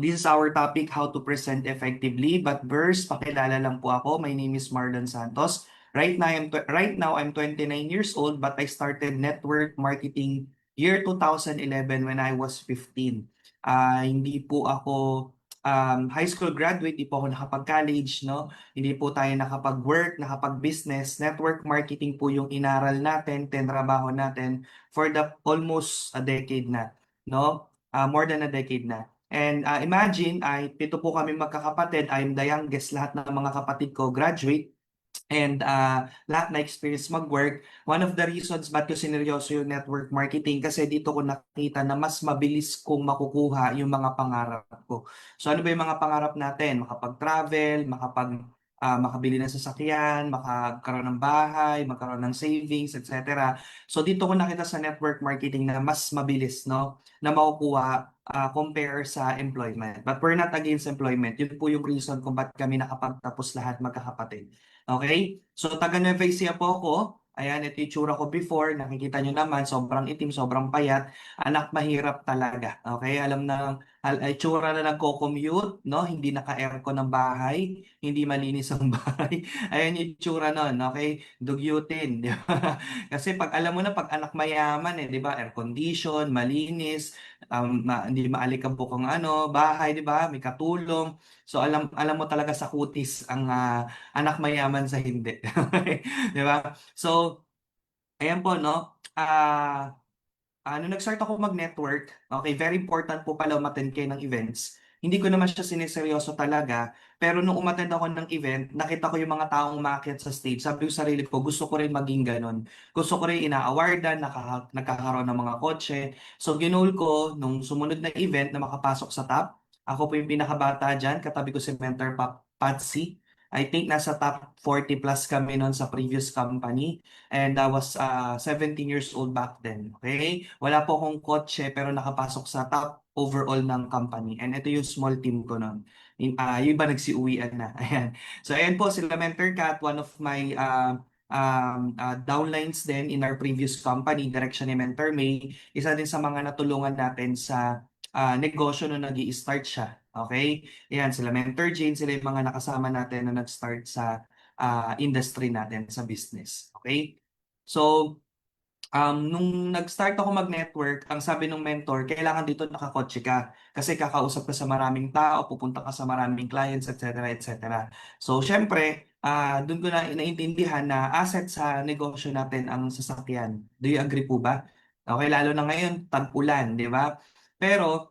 This is our topic, how to present effectively. But first, pakilala lang po ako. My name is Marlon Santos. Right now I'm 29 years old, but I started network marketing year 2011 when I was 15. Hindi po ako high school graduate, hindi po ako nakapag-college, no? Hindi po tayo nakapag-work, nakapag-business. Network marketing po yung inaral natin, tinrabaho natin for the almost a decade na, no? More than a decade na. And imagine, ay pito po kami magkakapatid. I'm the youngest. Lahat ng mga kapatid ko graduate. And lahat na experience mag-work. One of the reasons ba't ko sineryoso yung network marketing kasi dito ko nakita na mas mabilis kong makukuha yung mga pangarap ko. So ano ba yung mga pangarap natin? Makapag-travel, makabili ng sasakyan, makakaroon ng bahay, magkaroon ng savings, etc. So dito ko nakita sa network marketing na mas mabilis, no, na makukuha compare sa employment. But we're not against employment. Yun po yung reason kung ba't kami nakapagtapos lahat magkakapatid. Okay? So, taga Nueva Ecija po ako. Ayan, ito yung tsura ko before. Nakikita nyo naman, sobrang itim, sobrang payat. Anak, mahirap talaga. Okay? Alam na, tsura na nagko-commute, no? Hindi naka-aircon ng bahay, hindi malinis ang bahay. Ayan yung tsura nun, okay? Dugyutin, di ba? Kasi pag alam mo na, pag anak mayaman, di ba? Air condition, malinis, hindi maalikabok ang bahay, di ba? May katulong. So, alam mo talaga sa kutis ang anak mayaman sa hindi. Di ba? So, ayan po, no? Nung nag-start ako mag-network, okay, very important po pala umattend kayo ng events. Hindi ko naman siya sineseryoso talaga, pero nung umattend ako ng event, nakita ko yung mga taong umakyat sa stage. Sabi ko sa sarili ko, gusto ko rin maging ganun. Gusto ko rin ina-awardan, nagkakaroon ng mga kotse. So, ginol ko, nung sumunod na event na makapasok sa top, ako po yung pinakabata dyan, katabi ko si Mentor Patsy. I think nasa top 40 plus kami noon sa previous company. And I was 17 years old back then. Okay? Wala po akong kotse pero nakapasok sa top overall ng company. And ito yung small team ko noon. Yung iba nagsiuwian na. Ayan. So ayan po sila Mentor Cat, one of my downlines din in our previous company, direction ni Mentor May. Isa din sa mga natulungan natin sa negosyo nung nag-i-start siya. Okay? Ayan, sila Mentor Jane, sila yung mga nakasama natin na nag-start sa industry natin sa business. Okay? So, nung nag-start ako mag-network, ang sabi ng mentor, kailangan dito nakakotse ka. Kasi kakausap ka sa maraming tao, pupunta ka sa maraming clients, etc. etc. So, syempre, doon ko na naintindihan na asset sa negosyo natin ang sasakyan. Do you agree po ba? Okay, lalo na ngayon, tag-ulan, di ba? Pero,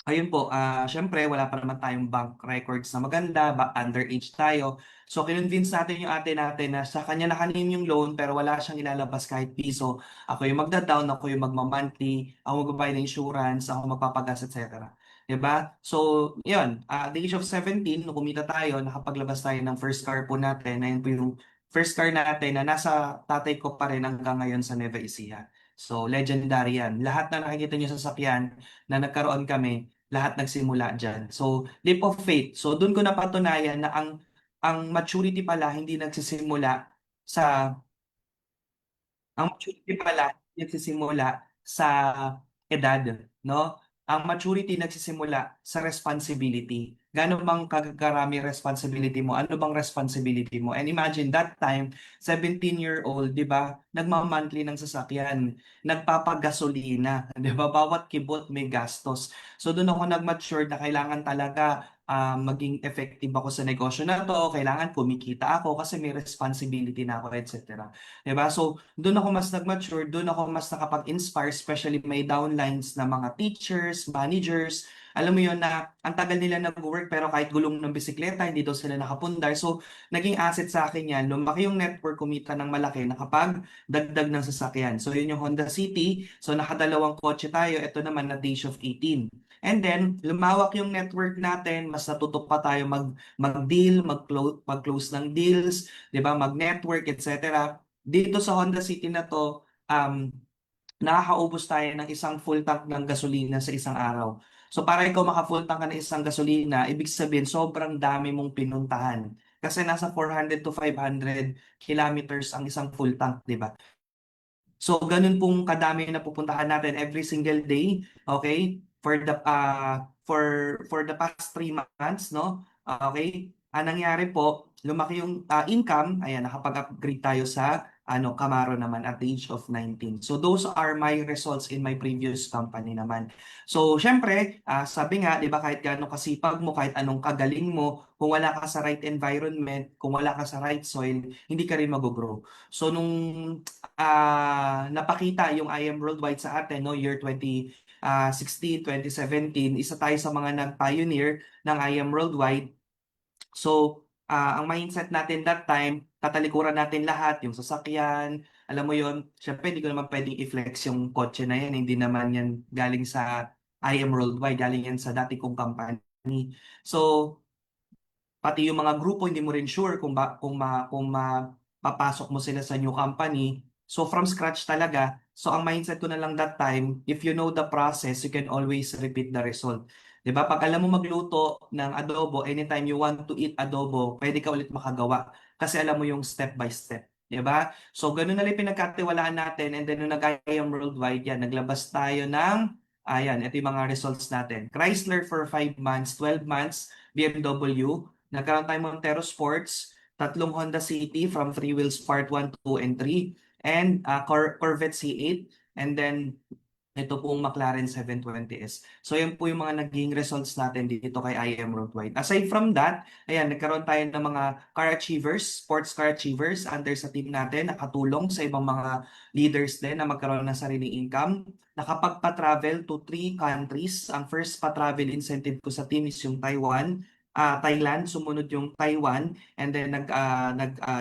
ayun po, syempre wala pa naman tayong bank records na maganda, underage tayo. So kinonvince natin yung ate natin na sa kanya nakanim yung loan pero wala siyang ilalabas kahit piso. Ako yung magda-down, ako yung magmamonthly, ako magbabayad ng insurance, ako magpapagas, etc. 'Di ba? So, yun, at the age of 17, nung kumita tayo, nakapaglabas tayo ng first car po natin. Ayun po yung first car natin na nasa tatay ko pa rin hanggang ngayon sa Nueva Ecija. So, legendary yan. Lahat na nakikita niyo sa sasakyan na nagkaroon kami, lahat nagsimula diyan. So, leap of faith. So, doon ko napatunayan na ang maturity pala hindi nagsisimula sa ang maturity pala nagsisimula sa edad, no? Ang maturity nagsisimula sa responsibility. Gaano bang kagarami responsibility mo? Ano bang responsibility mo? And imagine that time, 17-year-old, 'di ba? Nagma-monthly ng sasakyan, nagpapagasolina, 'di ba? Bawat kibot may gastos. So doon ako nag-mature na kailangan talaga maging effective ako sa negosyo na to, kailangan kumikita ako kasi may responsibility na ako, etc. 'Di ba? So, doon ako mas nag-mature, doon ako mas nakapag-inspire, especially may downlines na mga teachers, managers. Alam mo yon na ang tagal nila nag-work pero kahit gulong ng bisikleta, hindi daw sila nakapundar. So, naging asset sa akin yan. Lumaki yung network, kumita ng malaki, nakapag-dagdag ng sasakyan. So, yun yung Honda City. So, nakadalawang kotse tayo. Ito naman na Days of 18. And then, lumawak yung network natin, mas natuto pa tayo mag-deal, mag-close ng deals, 'di ba? Mag-network, etc. Dito sa Honda City na to, nakakaubos tayo ng isang full tank ng gasolina sa isang araw. So para ikaw maka-full tank ka ng isang gasolina, ibig sabihin sobrang dami mong pinuntahan. Kasi nasa 400 to 500 kilometers ang isang full tank, di ba? So, ganun pong kadami na pupuntahan natin every single day, okay? for the past 3 months, no? Okay? Ang nangyari po, lumaki yung income, ayan, nakapag-upgrade tayo sa Camaro naman at the age of 19. So those are my results in my previous company naman. So syempre, sabi nga, 'di ba, kahit gaano kasipag mo, kahit anong kagaling mo, kung wala ka sa right environment, kung wala ka sa right soil, hindi ka rin mag-grow. So nung napakita yung I Am Worldwide sa atin, no, year 2016, 2017, isa tayo sa mga nag-pioneer ng I Am Worldwide. So, ang mindset natin that time, tatalikuran natin lahat, yung sasakyan, alam mo yon. Syempre, hindi ko naman pwedeng i-flex yung kotse na yan. Hindi naman yan galing sa I Am Worldwide, galing yan sa dati kong company. So, pati yung mga grupo hindi mo rin sure kung papasok mo sila sa new company. So from scratch talaga. So ang mindset ko na lang that time, if you know the process, you can always repeat the result. 'Di ba? Pag alam mo magluto ng adobo, anytime you want to eat adobo, pwede ka ulit makagawa kasi alam mo yung step by step. 'Di ba? So ganun na lang pinagkatiwalaan natin, and then nung nag-IAM Worldwide yan, naglabas tayo ng ayan, ito yung mga results natin. Chrysler for 5 months, 12 months, BMW, nagkaroon tayo Montero Sports, tatlong Honda City from Three Wheels Part 1, 2, and 3, and Corvette C8, and then ito pong McLaren 720S. So yan po yung mga naging results natin dito kay IM Worldwide. Aside from that, ayan, nagkaroon tayo ng mga car achievers, sports car achievers under sa team natin, nakatulong sa ibang mga leaders din na magkaroon ng sariling income. Nakapagpa-travel to 3 countries. Ang first pa-travel incentive ko sa team is yung Taiwan, Thailand, sumunod yung Taiwan, and then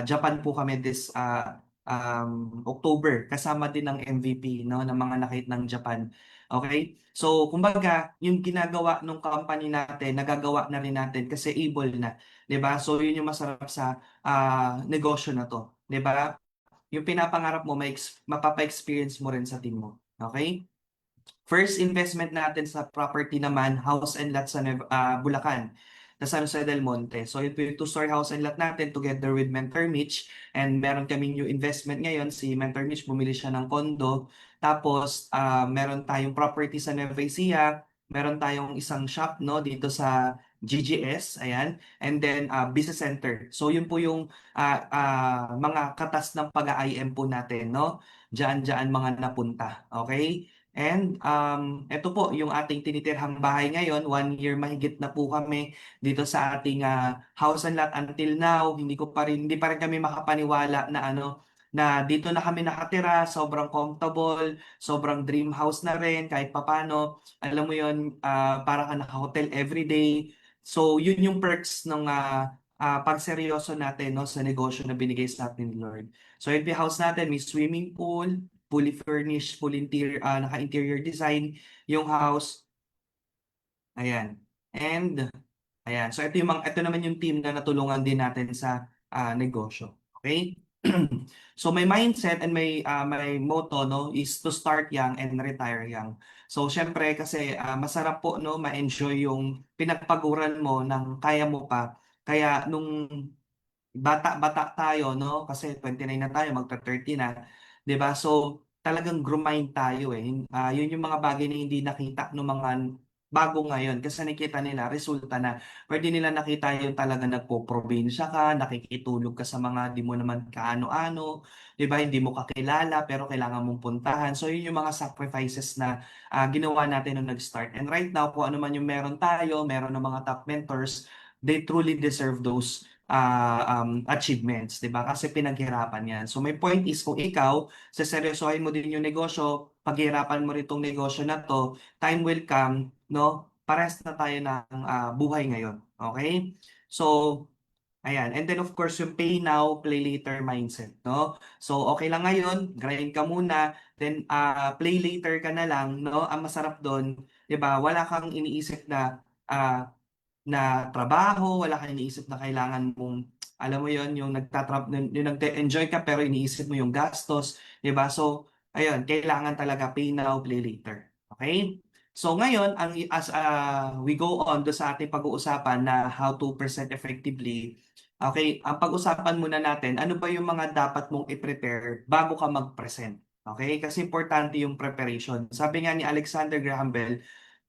Japan po kami this October, kasama din ng MVP, no, ng mga nakit ng Japan. Okay? So, kumbaga, yung ginagawa ng company natin, nagagawa na rin natin kasi able na, 'di ba? So, yun yung masarap sa negosyo na 'to, 'di ba? Yung pinapangarap mo, mapapa-experience mo rin sa team mo. Okay? First investment natin sa property naman, house and lot sa Bulacan, sa San Jose del Monte. So ito yung two-story house and lot natin together with Mentor Mitch. And meron kaming new investment ngayon. Si Mentor Mitch bumili siya ng condo. Tapos meron tayong property sa Nueva Ecija. Meron tayong isang shop, no, dito sa GGS, ayan. And then business center. So yun po yung mga katas ng pag-IM po natin, no. Diyan mga napunta. Okay? And ito po yung ating tinitirhang bahay ngayon. 1 year mahigit na po kami dito sa ating house and lot until now. Hindi pa rin kami makapaniwala na na dito na kami nakatira, sobrang comfortable, sobrang dream house na rin kahit papano. Alam mo yon, para ka naka-hotel everyday. So yun yung perks ng pagseryoso natin, no, sa negosyo na binigay sa atin ni Lord. So yung house natin, may swimming pool, fully furnished, full interior, naka-interior design yung house. Ayan. And ayan. So ito naman yung team na natulungan din natin sa negosyo. Okay? So my mindset and my motto, no, is to start young and retire young. So syempre kasi masarap po, no, ma-enjoy yung pinagpaguran mo ng kaya mo pa. Kaya nung bata-bata tayo, no? Kasi 29 na tayo, magta-30 na, 'di ba? So, talagang grind tayo eh. Yun yung mga bagay na hindi nakita ng mga bago ngayon kasi nakita nila resulta na. Pwede nila nakita yung talaga nagpo-probinsya ka, nakikitulog ka sa mga di mo naman kaano-ano, 'di ba? Hindi mo kakilala pero kailangan mong puntahan. So, yun yung mga sacrifices na ginawa natin nung nag-start. And right now, kung ano man yung meron tayo, meron ng mga top mentors, they truly deserve those achievements, 'di ba? Kasi pinaghirapan 'yan. So my point is kung ikaw seseryosohin mo din yung negosyo, paghirapan mo rin 'tong negosyo na 'to, time will come, no? Parehas na tayo ng buhay ngayon. Okay? So, ayan. And then of course, yung pay now, play later mindset, no? So, okay lang ngayon, grind ka muna, then play later ka na lang, no? Ang masarap doon, 'di ba? Wala kang iniisip na trabaho, wala kang iniisip na kailangan mong, alam mo yon, yung nagte-enjoy ka pero iniisip mo yung gastos, 'di ba? So, ayun, kailangan talaga pay now, play later. Okay? So ngayon, as we go on do sa ating pag-uusapan na how to present effectively, okay, ang pag-usapan muna natin, ano ba yung mga dapat mong i-prepare bago ka mag-present? Okay? Kasi importante yung preparation. Sabi nga ni Alexander Graham Bell,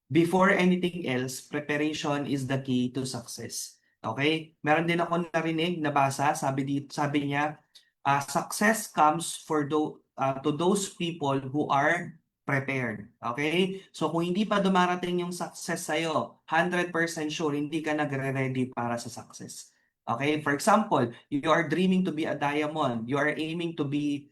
Before anything else, preparation is the key to success. Okay? Meron din ako narinig, nabasa, sabi niya, success comes to those people who are prepared. Okay? So kung hindi pa dumarating yung success sa'yo, 100% sure hindi ka nagre-ready para sa success. Okay? For example, you are dreaming to be a diamond. You are aiming to be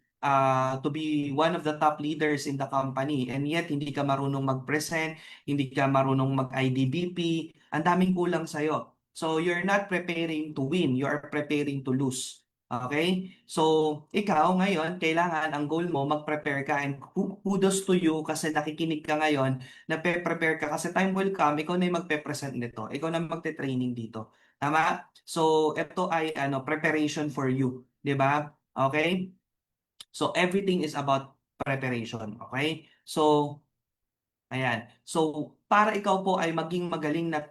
one of the top leaders in the company, and yet hindi ka marunong mag-present, hindi ka marunong mag-IDBP, ang daming kulang sa'yo. So you're not preparing to win, you are preparing to lose. Okay? So ikaw ngayon, kailangan ang goal mo, mag-prepare ka, and kudos to you kasi nakikinig ka ngayon, prepare ka kasi time will come, ikaw na yung magpe-present nito, ikaw na magte-training dito. Tama? So ito ay preparation for you, 'di ba? Okay? So everything is about preparation, okay? So ayan. So, para ikaw po ay maging magaling na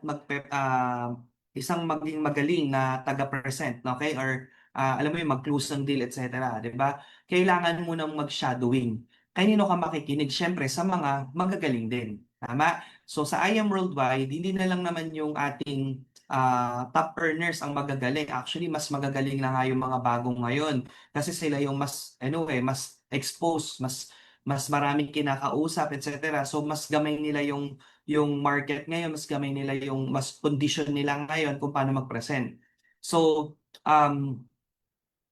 isang maging magaling na taga-present, no, okay? Or alam mo yung mag-close ng deal, etc. 'Di ba? Kailangan mo nang mag-shadowing. Kanino ka makikinig? Siyempre sa mga magagaling din. Tama? So sa I Am Worldwide, hindi na lang naman yung ating top earners ang magagaling. Actually, mas magagaling na nga yung mga bagong ngayon. Kasi sila yung mas, anyway, mas exposed, mas maraming kinakausap, etc. So mas gamay nila yung market ngayon, mas gamay nila yung mas condition nila ngayon kung paano mag-present. So um,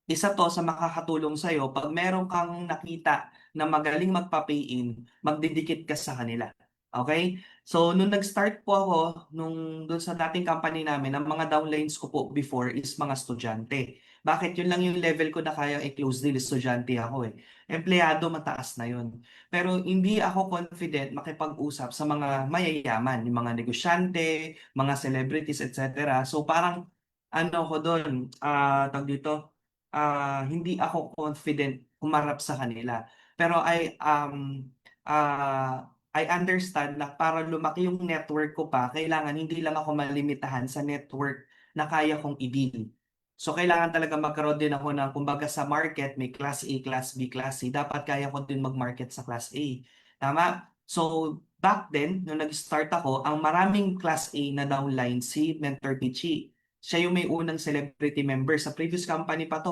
isa to sa makakatulong sa'yo pag meron kang nakita na magaling magpa-pay-in, magdidikit ka sa kanila. Okay? So, nung nag-start po ako, doon sa dating company namin, ang mga downlines ko po before is mga estudyante. Bakit? Yun lang yung level ko na kaya i-close deal, estudyante ako eh. Empleyado, mataas na yun. Pero hindi ako confident makipag-usap sa mga mayayaman, yung mga negosyante, mga celebrities, etc. So, parang ano ko doon, tag dito, hindi ako confident humarap sa kanila. Pero I understand na para lumaki yung network ko pa, kailangan hindi lang ako malimitahan sa network na kaya kong i-deal. So kailangan talaga magkaroon din ako ng kumbaga sa market, may class A, class B, class C. Dapat kaya ko din mag-market sa class A. Tama? So back then, nung nag-start ako, ang maraming class A na downline si Mentor Pichi. Siya yung may unang celebrity member. Sa previous company pa to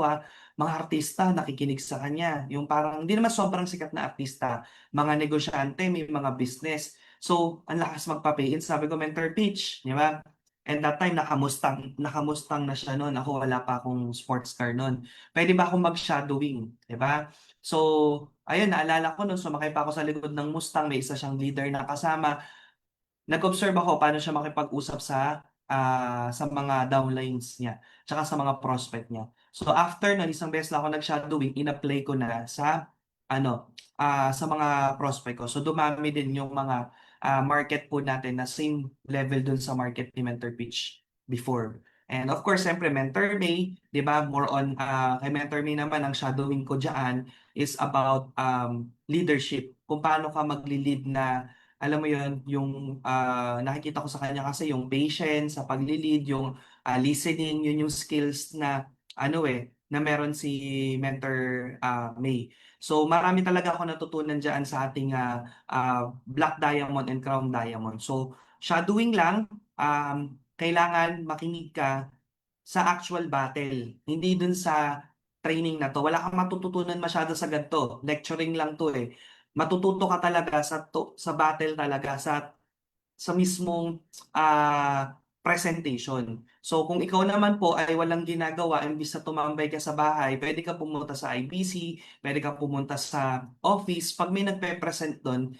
mga artista nakikinig sa kanya. Yung parang, hindi naman sobrang sikat na artista. Mga negosyante, may mga business. So, ang lakas magpa-pay-in. Sabi ko, Mentor Pitch, di ba? And that time, nakamustang na siya noon. Ako, wala pa akong sports car noon. Pwede ba akong mag-shadowing? Di ba? So, ayun, naalala ko noon, sumakay pa ako sa likod ng Mustang, may isa siyang leader na kasama. Nag-observe ako paano siya makipag-usap sa mga downlines niya, tsaka sa mga prospect niya. So after nun, isang beses na ako nag-shadowing, in-apply ko na sa mga prospect ko. So dumami din yung mga market po natin na same level dun sa market ni Mentor Pitch before. And of course, siyempre, Mentor May, di ba, more on, kay Mentor May naman, ang shadowing ko dyan is about leadership. Kung paano ka magli-lead na alam mo yon yung nakikita ko sa kanya kasi yung patience sa pagli-lead, yung listening, yun yung skills na na meron si Mentor May. So marami talaga ako natutunan diyan sa ating Black Diamond and Crown Diamond. So shadowing lang, kailangan makinig ka sa actual battle, hindi dun sa training na to. Wala kang matututunan masyado sa ganito. Lecturing lang to eh. Matututo ka talaga sa battle talaga sa mismong presentation. So kung ikaw naman po ay walang ginagawa, imbis na tumambay ka sa bahay, pwede ka pumunta sa IBC, pwede ka pumunta sa office. Pag may nagpe-present doon,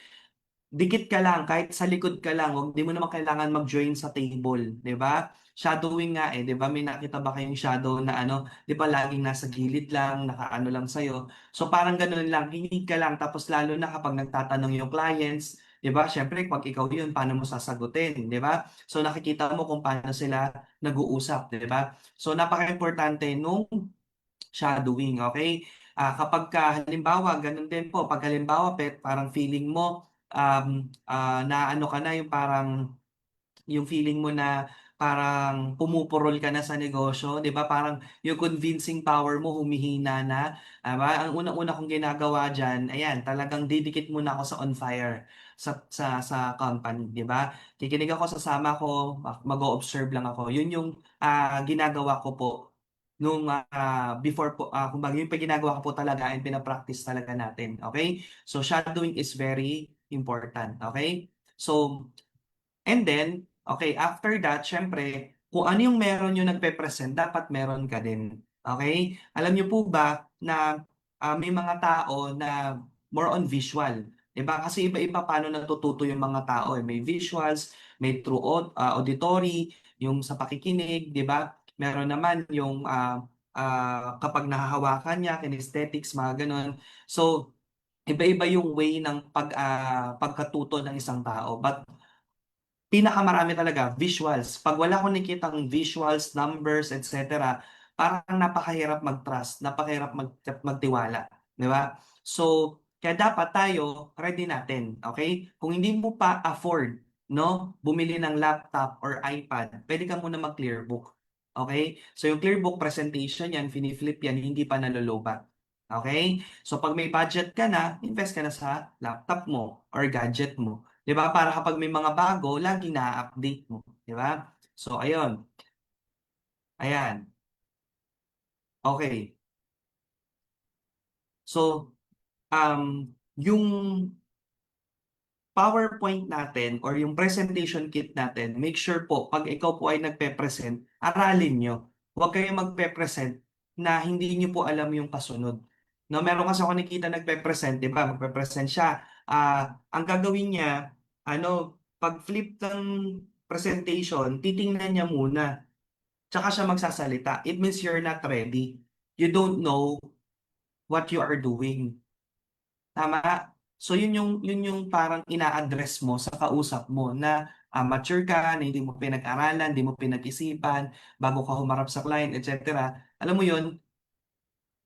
dikit ka lang, kahit sa likod ka lang, di mo naman kailangan mag-join sa table, 'di ba? Shadowing nga 'di ba? May nakita ba kayong shadow na 'di ba laging nasa gilid lang, nakaano lang sa'yo. So parang ganoon lang, kinig ka lang tapos lalo na kapag nagtatanong yung clients, 'di ba? Syempre pag ikaw 'yun, paano mo sasagutin, 'di ba? So nakikita mo kung paano sila nag-uusap, 'di ba? So napaka-importante nung shadowing, okay? Kapag halimbawa, ganun din po, pag halimbawa, parang feeling mo, na ano ka na, yung feeling mo na parang pumupurol ka na sa negosyo, 'di ba? Parang yung convincing power mo humihina na, 'di ba? Ang unang-una kong ginagawa diyan, ayan, talagang didikit muna ako sa on fire. sa company, 'di ba? Kikinig ako, sasama ko, mag-o-observe lang ako. Yun yung ginagawa ko po nung before po, kumbaga yung ginagawa ko po talaga and pina-practice talaga natin. Okay? So shadowing is very important. Okay? So and then, okay, after that, syempre, kung ano yung meron yung nagpe-present, dapat meron ka din. Okay? Alam niyo po ba na may mga tao na more on visual. 'Di ba? Kasi iba-iba paano natututo yung mga tao. Eh. May visuals, may through auditory, yung sa pakikinig, 'di ba? Meron naman yung kapag nahahawakan niya, kinesthetics, mga ganon. So, iba-iba yung way ng pagkatuto ng isang tao. But pinakamarami talaga visuals. Pag wala akong nakitang visuals, numbers, etc., parang napakahirap mag-trust, napakahirap magtiwala, 'di ba? So, kaya dapat tayo ready natin, okay? Kung hindi mo pa afford, no, bumili ng laptop or iPad, pwede ka muna mag-Clearbook. Okay? So, yung Clearbook presentation yan, fini-flip yan, hindi pa nalolobat. Okay? So, pag may budget ka na, invest ka na sa laptop mo or gadget mo. 'Di ba? Para kapag may mga bago, laging na-update mo, 'di ba? So ayun, ayan. Okay. So yung PowerPoint natin or yung presentation kit natin, make sure po pag ikaw po ay nagpe-present, aralin nyo. Huwag kayong magpe-present na hindi nyo po alam yung kasunod. No, meron kasi ako nakita nagpe-present, 'di ba? Magpe-present siya. Ang gagawin niya, pag flip ng presentation, titingnan niya muna, tsaka siya magsasalita. It means you're not ready. You don't know what you are doing. Tama? So yun yung parang ina-address mo sa kausap mo na mature ka, na hindi mo pinag-aralan, hindi mo pinag-isipan bago ka humarap sa client, etc. Alam mo yun,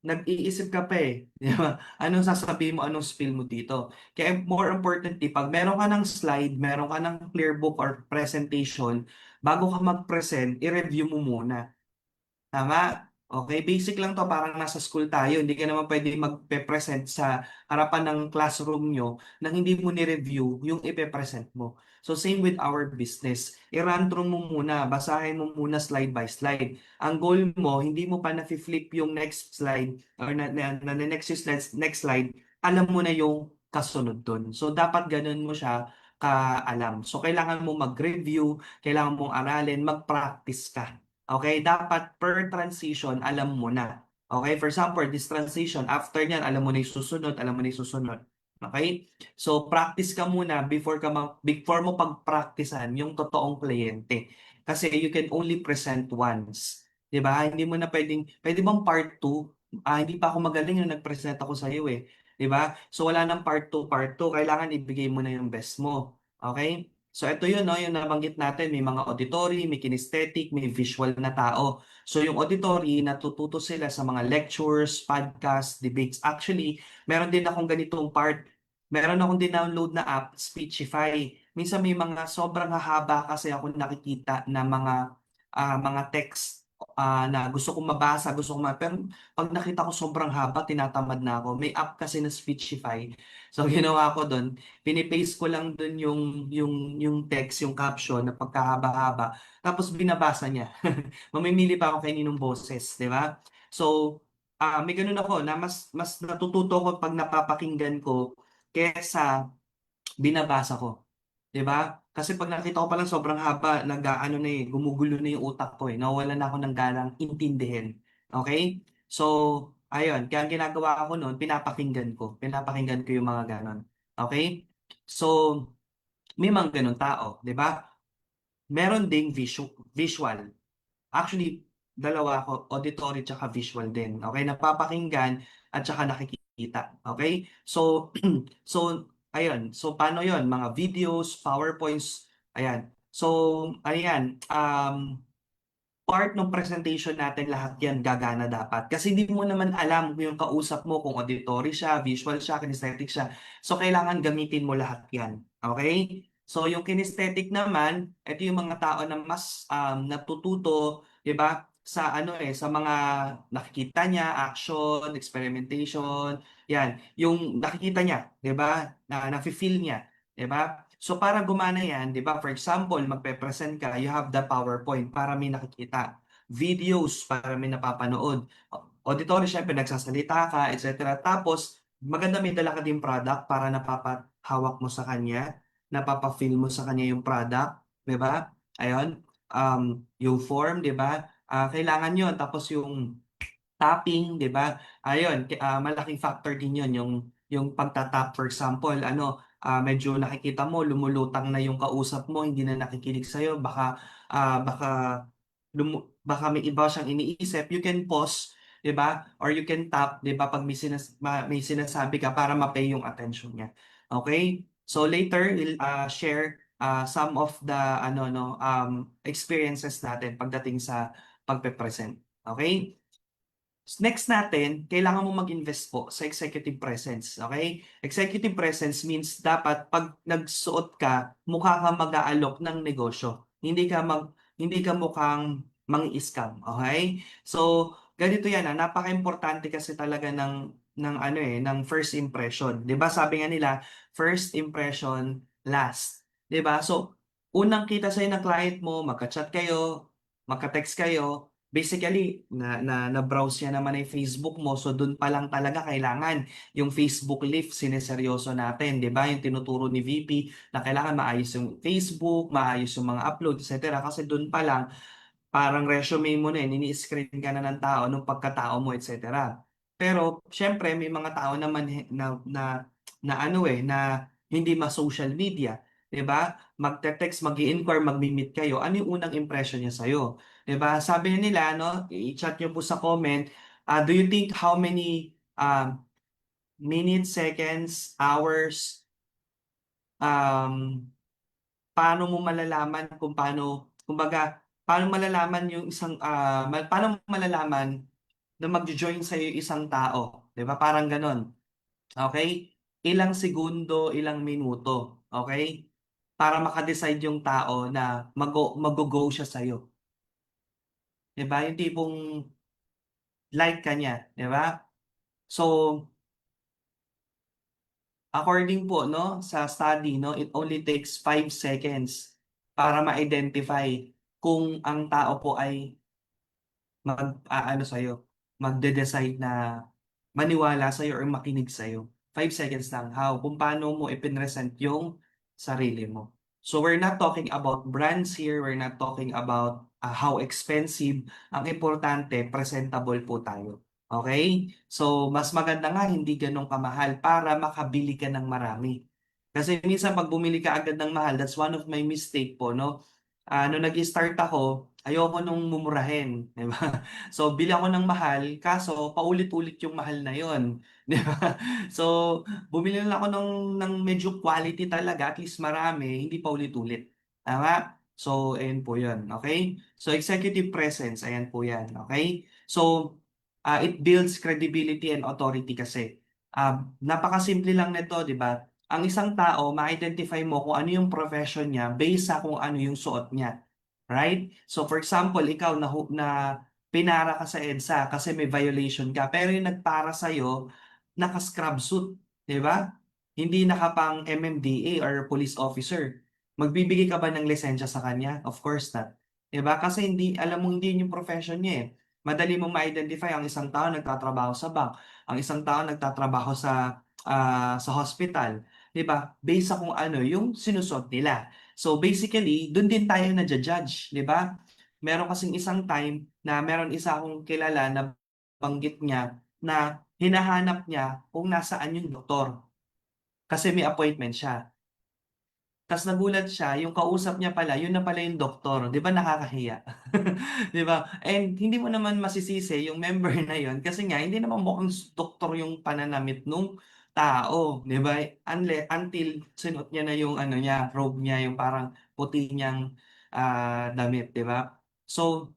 nag-iisip ka pa eh. Di ba? Anong sasabihin mo, anong spill mo dito? Kaya more importantly, pag meron ka ng slide, meron ka ng clear book or presentation, bago ka mag-present, i-review mo muna. Tama? Okay, basic lang to, parang nasa school tayo. Hindi ka naman pwede magpe-present sa harapan ng classroom nyo nang hindi mo ni-review yung ipe-present mo. So same with our business. I-run through mo muna, basahin mo muna slide by slide. Ang goal mo, hindi mo pa na-flip yung next slide or next slide, alam mo na yung kasunod dun. So dapat ganun mo siya kaalam. So kailangan mo mag-review, kailangan mong aralin, mag-practice ka. Okay, dapat per transition alam mo na. Okay, for example, this transition, after nyan, alam mo na yung susunod, alam mo na yung susunod. Okay? So, practice ka muna before mo pag-practicean yung totoong kliyente. Kasi you can only present once. 'Di ba? Hindi mo na pwede bang part 2? Hindi pa ako magaling nung nag-present ako sa iyo eh. 'Di ba? So, wala nang part 2, part 2. Kailangan ibigay mo na yung best mo. Okay? So ito yun, no, yung nabanggit natin, may mga auditory, may kinesthetic, may visual na tao. So yung auditory, natututo sila sa mga lectures, podcasts, debates. Actually, meron din akong ganitong part. Meron akong din-download na app, Speechify. Minsan may mga sobrang hahaba kasi ako nakikita na mga text na gusto kong mabasa, pero pag nakita ko sobrang haba, tinatamad na ako. May app kasi na Speechify. So ginawa ko doon, pinipaste ko lang dun yung text, yung caption na pagkahaba-haba, tapos binabasa niya. Mamimili pa ako kaninong boses, di ba? So, may ganun ako na mas natututo ko pag napapakinggan ko kesa binabasa ko. 'Di ba? Kasi pag nakita ko pa lang sobrang haba, nag-aano na eh, gumugulo na yung utak ko eh. Nawawalan na ako ng ganang intindihin. Okay? So, ayun, kaya ang ginagawa ko noon, pinapakinggan ko. Pinapakinggan ko yung mga ganon. Okay? So, may mga ganon tao, 'di ba? Meron ding visual. Actually, dalawa ako, auditory tsaka visual din. Okay? Napapakinggan at tsaka nakikita. Okay? So, so, ayun. So, paano yon? Mga videos, PowerPoints, ayan. So, ayan. Part ng presentation natin, lahat yan gagana dapat. Kasi hindi mo naman alam kung yung kausap mo, kung auditory siya, visual siya, kinesthetic siya. So, kailangan gamitin mo lahat yan. Okay? So, yung kinesthetic naman, ito yung mga tao na mas natututo, di ba? Sa sa mga nakikita niya, action, experimentation, yan. Yung nakikita niya, di ba? Na nafe-feel niya. 'di ba? So para gumana 'yan, 'di ba? For example, magpe-present ka, you have the PowerPoint para may nakikita, videos para may napapanood, auditory siyempre nagsasalita ka, etc. Tapos maganda may dala ka din product para napapahawak mo sa kanya, napapa-feel mo sa kanya yung product, 'di ba? Ayun, yung form, 'di ba? Kailangan 'yon tapos yung tapping, 'di ba? Ayun, malaking factor din 'yon, yung pagta-tap for example, medyo nakikita mo lumulutang na yung kausap mo, hindi na nakikinig sa'yo, baka baka may iba siyang iniisip, you can pause, 'di ba? Or you can tap, 'di ba, 'pag may sinasabi ka para ma-pay yung attention niya. Okay? So later, we'll share some of the experiences natin pagdating sa pagpe-present. Okay? Next natin, kailangan mo mag-invest po sa executive presence, okay? Executive presence means dapat 'pag nagsuot ka, mukha kang mag-aalok ng negosyo. Hindi ka mukhang mang-i-scam, okay? So, ganito 'yan, napakaimportante kasi talaga ng first impression. 'Di ba sabi nga nila, first impression last, 'di ba? So, unang kita sa'yo ng client mo, magka-chat kayo, magka-text kayo, basically, na-browse niya naman yung Facebook mo, so dun pa lang talaga kailangan yung Facebook lift sineseryoso natin, 'di ba? Yung tinuturo ni VP na kailangan maayos yung Facebook, maayos yung mga upload, etc. Kasi dun pa lang parang resume mo na, nini-screen ka na ng tao, nung pagkatao mo, etc. Pero siyempre may mga tao naman na hindi ma-social media, 'di ba? Magte-text, mag-i-inquire, magmi-meet kayo. Ano yung unang impression niya sa'yo? 'Di ba? Sabi nila, no, i-chat niyo po sa comment, do you think how many minutes, seconds, hours, um, paano mo malalaman kung kumbaga, paano malalaman yung paano mo malalaman na magjo-join sa'yo yung isang tao, 'di ba? Parang gano'n, okey? Ilang segundo, ilang minuto, okey? Para maka-decide yung tao na maggo-go siya sa'yo, 'di ba? Yung tipong like ka niya, 'di ba? So, according po 'no, sa study 'no, it only takes 5 seconds para ma-identify kung ang tao po ay mag-aano sa'yo, magde-decide na maniwala sa'yo or makinig sa'yo. 5 seconds lang, kung paano mo ipinresent yung sarili mo. So we're not talking about brands here, we're not talking about how expensive. Ang importante, presentable po tayo. Okay? So mas maganda nga hindi gano'n kamahal para makabili ka ng marami. Kasi minsan 'pag bumili ka agad ng mahal, that's one of my mistake po 'no. Nung nag-start ako, ayoko nung mumurahin, 'di ba? So, bili ako ng mahal kaso paulit-ulit yung mahal na yon, 'di ba? So, bumili na lang ako ng medyo quality talaga, at least marami, hindi paulit-ulit, tama? So, ayun po 'yun, okay? So, executive presence, ayan po 'yan, okay? So, it builds credibility and authority kasi. Napakasimple lang nito, 'di ba? Ang isang tao ma-identify mo kung ano yung profession niya based sa kung ano yung suot niya, right? So for example, ikaw na pinara ka sa EDSA kasi may violation ka, pero yung nagpara sa'yo, naka-scrub suit, 'di ba? Hindi nakapang MMDA or police officer. Magbibigay ka ba ng lisensya sa kanya? Of course not. 'Di ba? Kasi hindi, alam mo hindi yun yung profession niya eh. Madali mong ma-identify ang isang tao nagtatrabaho sa bank, ang isang tao nagtatrabaho sa hospital, 'di ba? Based sa kung ano yung sinusuot nila. So basically, dun din tayo nadja-judge, 'di ba? Meron kasing isang time na meron isa akong kilala na banggit niya na hinahanap niya kung nasaan yung doktor, kasi may appointment siya. Tas nagulat siya, yung kausap niya pala, yun na pala yung doktor, 'di ba nakakahiya? 'Di ba? And hindi mo naman masisisi yung member na yun kasi nga hindi naman mukhang doktor yung pananamit nung tao, 'di ba? Until sinuot niya na yung ano niya, robe niya, yung parang puti niyang damit, 'di ba? So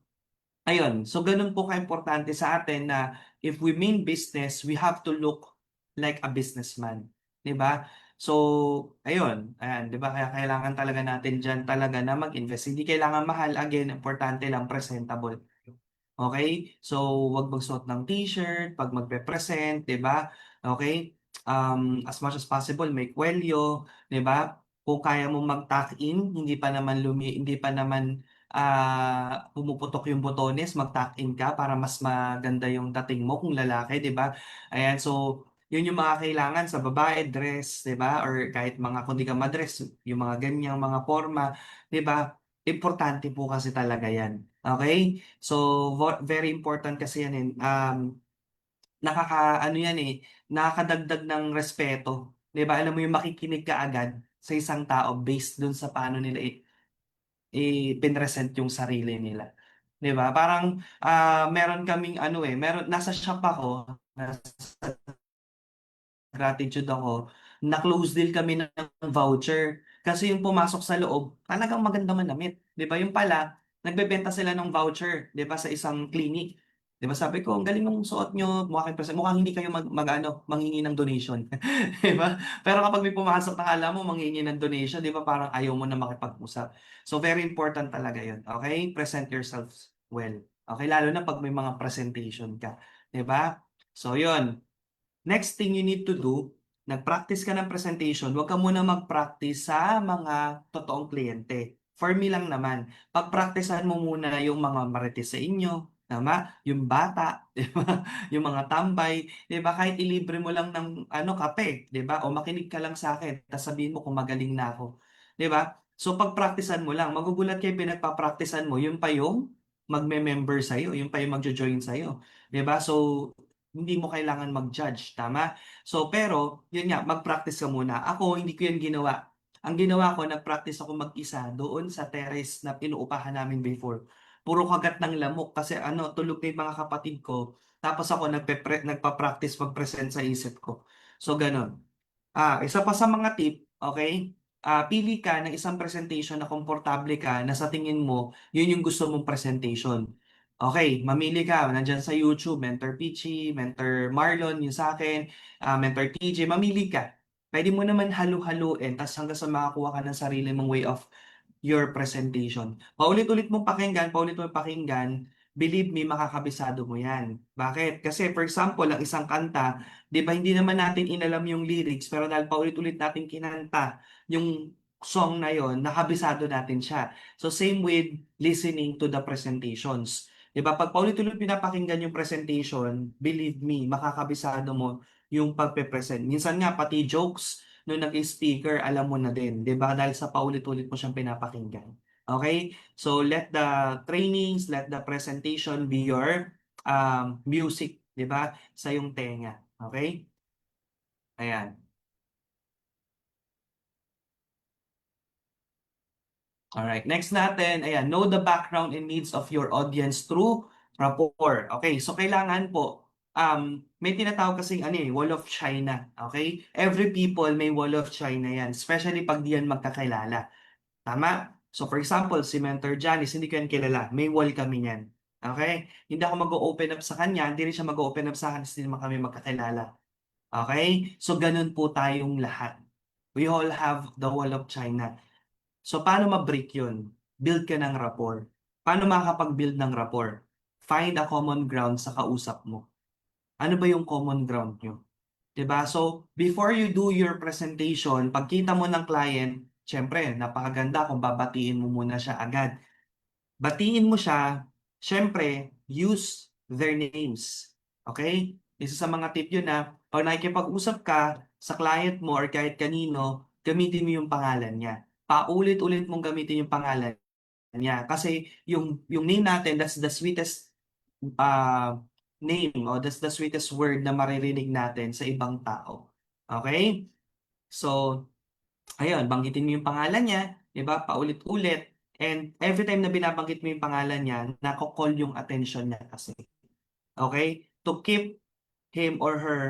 ayun, so gano'n po kaimportante sa atin na if we mean business, we have to look like a businessman, 'di ba? So ayun, ayan, 'di ba, kaya kailangan talaga natin diyan talaga na mag-invest. Hindi kailangan mahal, again importante lang presentable. Okay? So, 'wag magsuot ng t-shirt 'pag magpe-present, 'di ba? Okay? As much as possible may kuwelyo, 'di ba? Kung kaya mo mag-tuck in, hindi pa naman pumuputok yung botones, mag-tuck in ka para mas maganda yung dating mo kung lalaki, 'di ba? Ayan, so yun yung mga kailangan sa babae, dress, 'di ba? Or kahit mga kung di ka ma-dress, yung mga ganyang mga forma, 'di ba? Importante po kasi talaga 'yan. Okay? So very important kasi yan ano yan nakakadagdag ng respeto. 'Di ba? Alam mo yung makikinig ka agad sa isang tao based dun sa paano nila i-present yung sarili nila. 'Di ba? Parang meron kaming nasa shop ako, nasa gratitude ako, na-close deal kami ng voucher. Kasi yung pumasok sa loob, talagang maganda manamit. 'Di ba? Yung pala, nagbebenta sila ng voucher, 'di ba, sa isang clinic. 'Di ba? Sabi ko, ang galing ng suot nyo, mukhang hindi kayo manghingi ng donation. 'Di ba? Pero kapag may pumasok na alam mo manghingi ng donation, 'di ba, parang ayaw mo na makipag-usap. So very important talaga 'yun. Okay? Present yourself well. Okay, lalo na pag may mga presentation ka, 'di ba? So 'yun. Next thing you need to do, nag-practice ka ng presentation, huwag ka muna mag-practice sa mga totoong kliyente. For me lang naman, pag-practicean mo muna yung mga marites sa inyo, tama? Yung bata, 'di ba? Yung mga tambay, 'di ba? Kahit ilibre mo lang ng kape, 'di ba? O makinig ka lang sa akin, tapos sabihin mo kung magaling na ako, 'di ba? So pag-practicean mo lang, magugulat kayo pinagpa-practicean mo, yun pa yung magme-member sa'yo, yun pa yung magjo-join sa'yo, 'di ba? So hindi mo kailangan mag-judge, tama? So, pero, yun nga, mag-practice ka muna. Ako, hindi ko yan ginawa. Ang ginawa ko, nag-practice ako mag-isa doon sa terrace na pinuupahan namin before. Puro kagat ng lamok kasi tulog na yung mga kapatid ko. Tapos ako nagpa-practice mag-present sa isip ko. So, ganun. Isa pa sa mga tip, okay? Pili ka ng isang presentation na komportable ka na sa tingin mo, yun yung gusto mong presentation. Okay, mamili ka, nandyan sa YouTube, Mentor Peachy, Mentor Marlon, yung sa akin, Mentor TJ, mamili ka. Pwede mo naman halu-haluin, tas hanggang sa makakuha ka ng sarili mong way of your presentation. Paulit mo pakinggan, believe me, makakabisado mo yan. Bakit? Kasi for example, ang isang kanta, di ba hindi naman natin inalam yung lyrics, pero dahil paulit-ulit natin kinanta yung song na yon, nakabisado natin siya. So same with listening to the presentations. Di ba? Pag paulit-ulit pinapakinggan yung presentation, believe me, makakabisado mo yung pagpe-present. Minsan nga, pati jokes, nung nag-speaker, alam mo na din, 'di ba? Dahil sa paulit-ulit mo siyang pinapakinggan. Okay? So let the trainings, let the presentation be your music, 'di ba? Sa yung tenga. Okay? Ayan. Alright, next natin, ayan, know the background and needs of your audience through rapport. Okay, so kailangan po, may tinatawag kasing Wall of China. Okay? Every people may Wall of China yan, especially pag di yan magkakilala. Tama? So for example, si Mentor Janice, hindi ko yan kilala. May wall kami niyan. Okay? Hindi ako mag-open up sa kanya, hindi rin siya mag-open up sa akin, kasi hindi naman kami magkakilala. Okay? So ganun po tayong lahat. We all have the wall of China. So paano ma-break yun? Build ka ng rapport. Paano makakapag-build ng rapport? Find a common ground sa kausap mo. Ano ba yung common ground nyo? 'Di ba? So, before you do your presentation, pagkita mo ng client, syempre, napakaganda kung babatiin mo muna siya agad. Batiin mo siya, syempre, use their names. Okay? Isa sa mga tip yun na, pag nakikipag-usap ka sa client mo or kahit kanino, gamitin mo yung pangalan niya. Paulit-ulit mong gamitin yung pangalan niya. Kasi yung name natin, that's the sweetest uh, name o that's the sweetest word na maririnig natin sa ibang tao. Okay? So, ayun, banggitin mo yung pangalan niya, 'di ba? Paulit-ulit. And every time na binabanggit mo yung pangalan niya, nako-call yung attention niya kasi. Okay? To keep him or her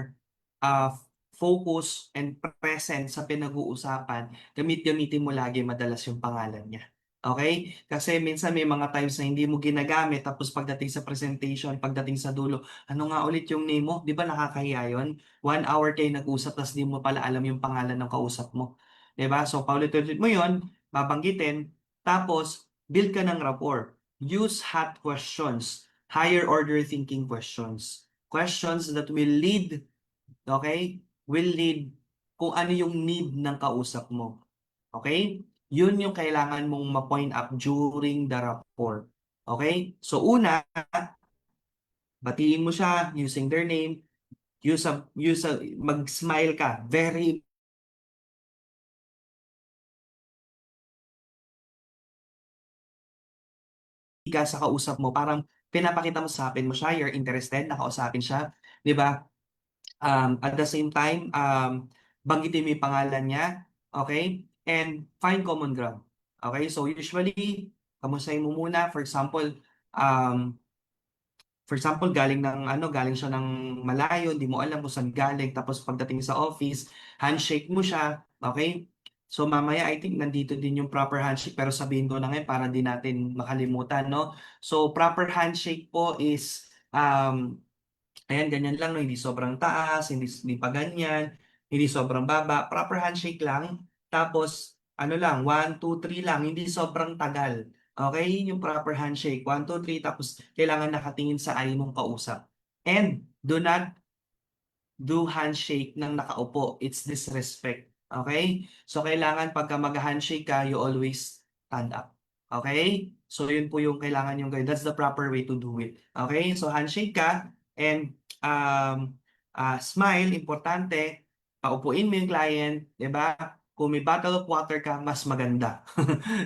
focus and present sa pinag-uusapan, gamitin mo lagi madalas yung pangalan niya. Okay? Kasi minsan may mga times na hindi mo ginagamit tapos pagdating sa presentation, pagdating sa dulo, ano nga ulit yung name mo? Di ba nakakahiya yun? 1 hour kayo nag-usap tapos di mo pala alam yung pangalan ng kausap mo. Di ba? So paulit-ulit mo yun, babanggitin, tapos build ka ng rapport. Use hot questions, higher order thinking questions. Questions that will lead, okay? Will lead kung ano yung need ng kausap mo. Okay? Yun yung kailangan mong ma-point out during the rapport. Okay? So una, batiin mo siya using their name, mag-smile ka. Very ka sa kausap mo, parang pinapakita mo sa akin mo siya, you're interested, nakausapin siya, 'di ba? At the same time, banggitin mo yung pangalan niya, okay? And find common ground. Okay? So usually, kamustahin mo muna, um, for example, galing siya ng malayo, hindi mo alam kung saan galing, tapos pagdating sa office, handshake mo siya, okay? So mamaya I think nandito din yung proper handshake pero sabihin ko na ngayon para di natin makalimutan, no? So proper handshake po is ayan, ganyan lang, no? Hindi sobrang taas, hindi pa ganyan, hindi sobrang baba. Proper handshake lang. Tapos, ano lang, one, two, three lang, hindi sobrang tagal. Okay? Yun yung proper handshake. One, two, three, tapos kailangan nakatingin sa eye mong kausap. And do not do handshake ng nakaupo. It's disrespect. Okay? So, kailangan pagka mag-handshake ka, you always stand up. Okay? So, yun po yung kailangan yung gawin. That's the proper way to do it. Okay? So, handshake ka and smile, importante. Paupuin mo yung client, di ba? Kung may bottle of water ka, mas maganda.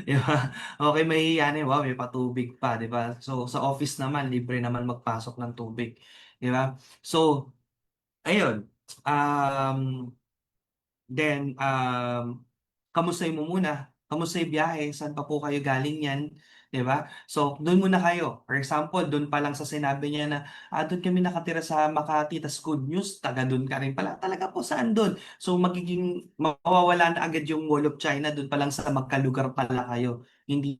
Di ba? Okay, mahihiya na yun. Wow, may patubig pa, di ba? So, sa office naman, libre naman magpasok ng tubig. Di ba? So, ayun. Um, kamustahin mo muna. Kamusta yung biyahe? Saan pa po kayo galing yan? 'Di ba? So, doon muna kayo. For example, doon pa lang sa sinabi niya na, doon kami nakatira sa Makati, tas good news, taga doon ka rin pala. Talaga po, saan doon? So, mawawala na agad yung Wall of China, doon pa lang sa magkalugar pala kayo. Hindi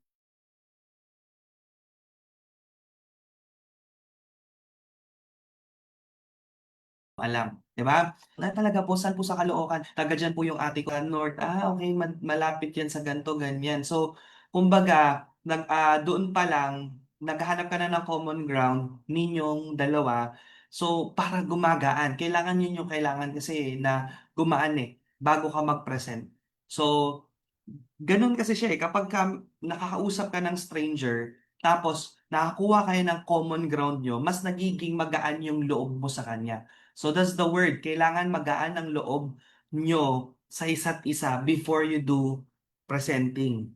alam, 'di ba? Talaga po, saan po sa Caloocan? Taga diyan po yung ate ko sa North. Okay, malapit 'yan sa ganto, ganyan. So, kumbaga, doon pa lang naghahanap ka na ng common ground ninyong dalawa. So, para gumagaan, kailangan yun yung kailangan kasi na gumaan bago ka mag-present. So, ganun kasi siya kapag nakakausap ka ng stranger, tapos nakakuha kayo ng common ground nyo, mas nagiging magaan yung loob mo sa kanya. So that's the word. Kailangan magaan ang loob nyo sa isa't isa before you do presenting.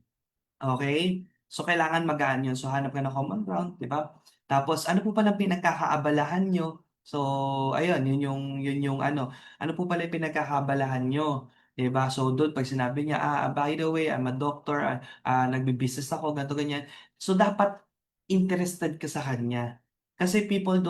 Okay? So, kailangan magaan yun. So, hanap ka ng common ground, di ba? Tapos, ano po pala pinagkakaabalahan nyo? So, ayun, ano po pala yung pinagkakaabalahan nyo? Di ba? So, doon, pag sinabi niya, by the way, I'm a doctor, nagbi-business ako, ganito, ganyan. So, dapat interested ka sa kanya. Kasi people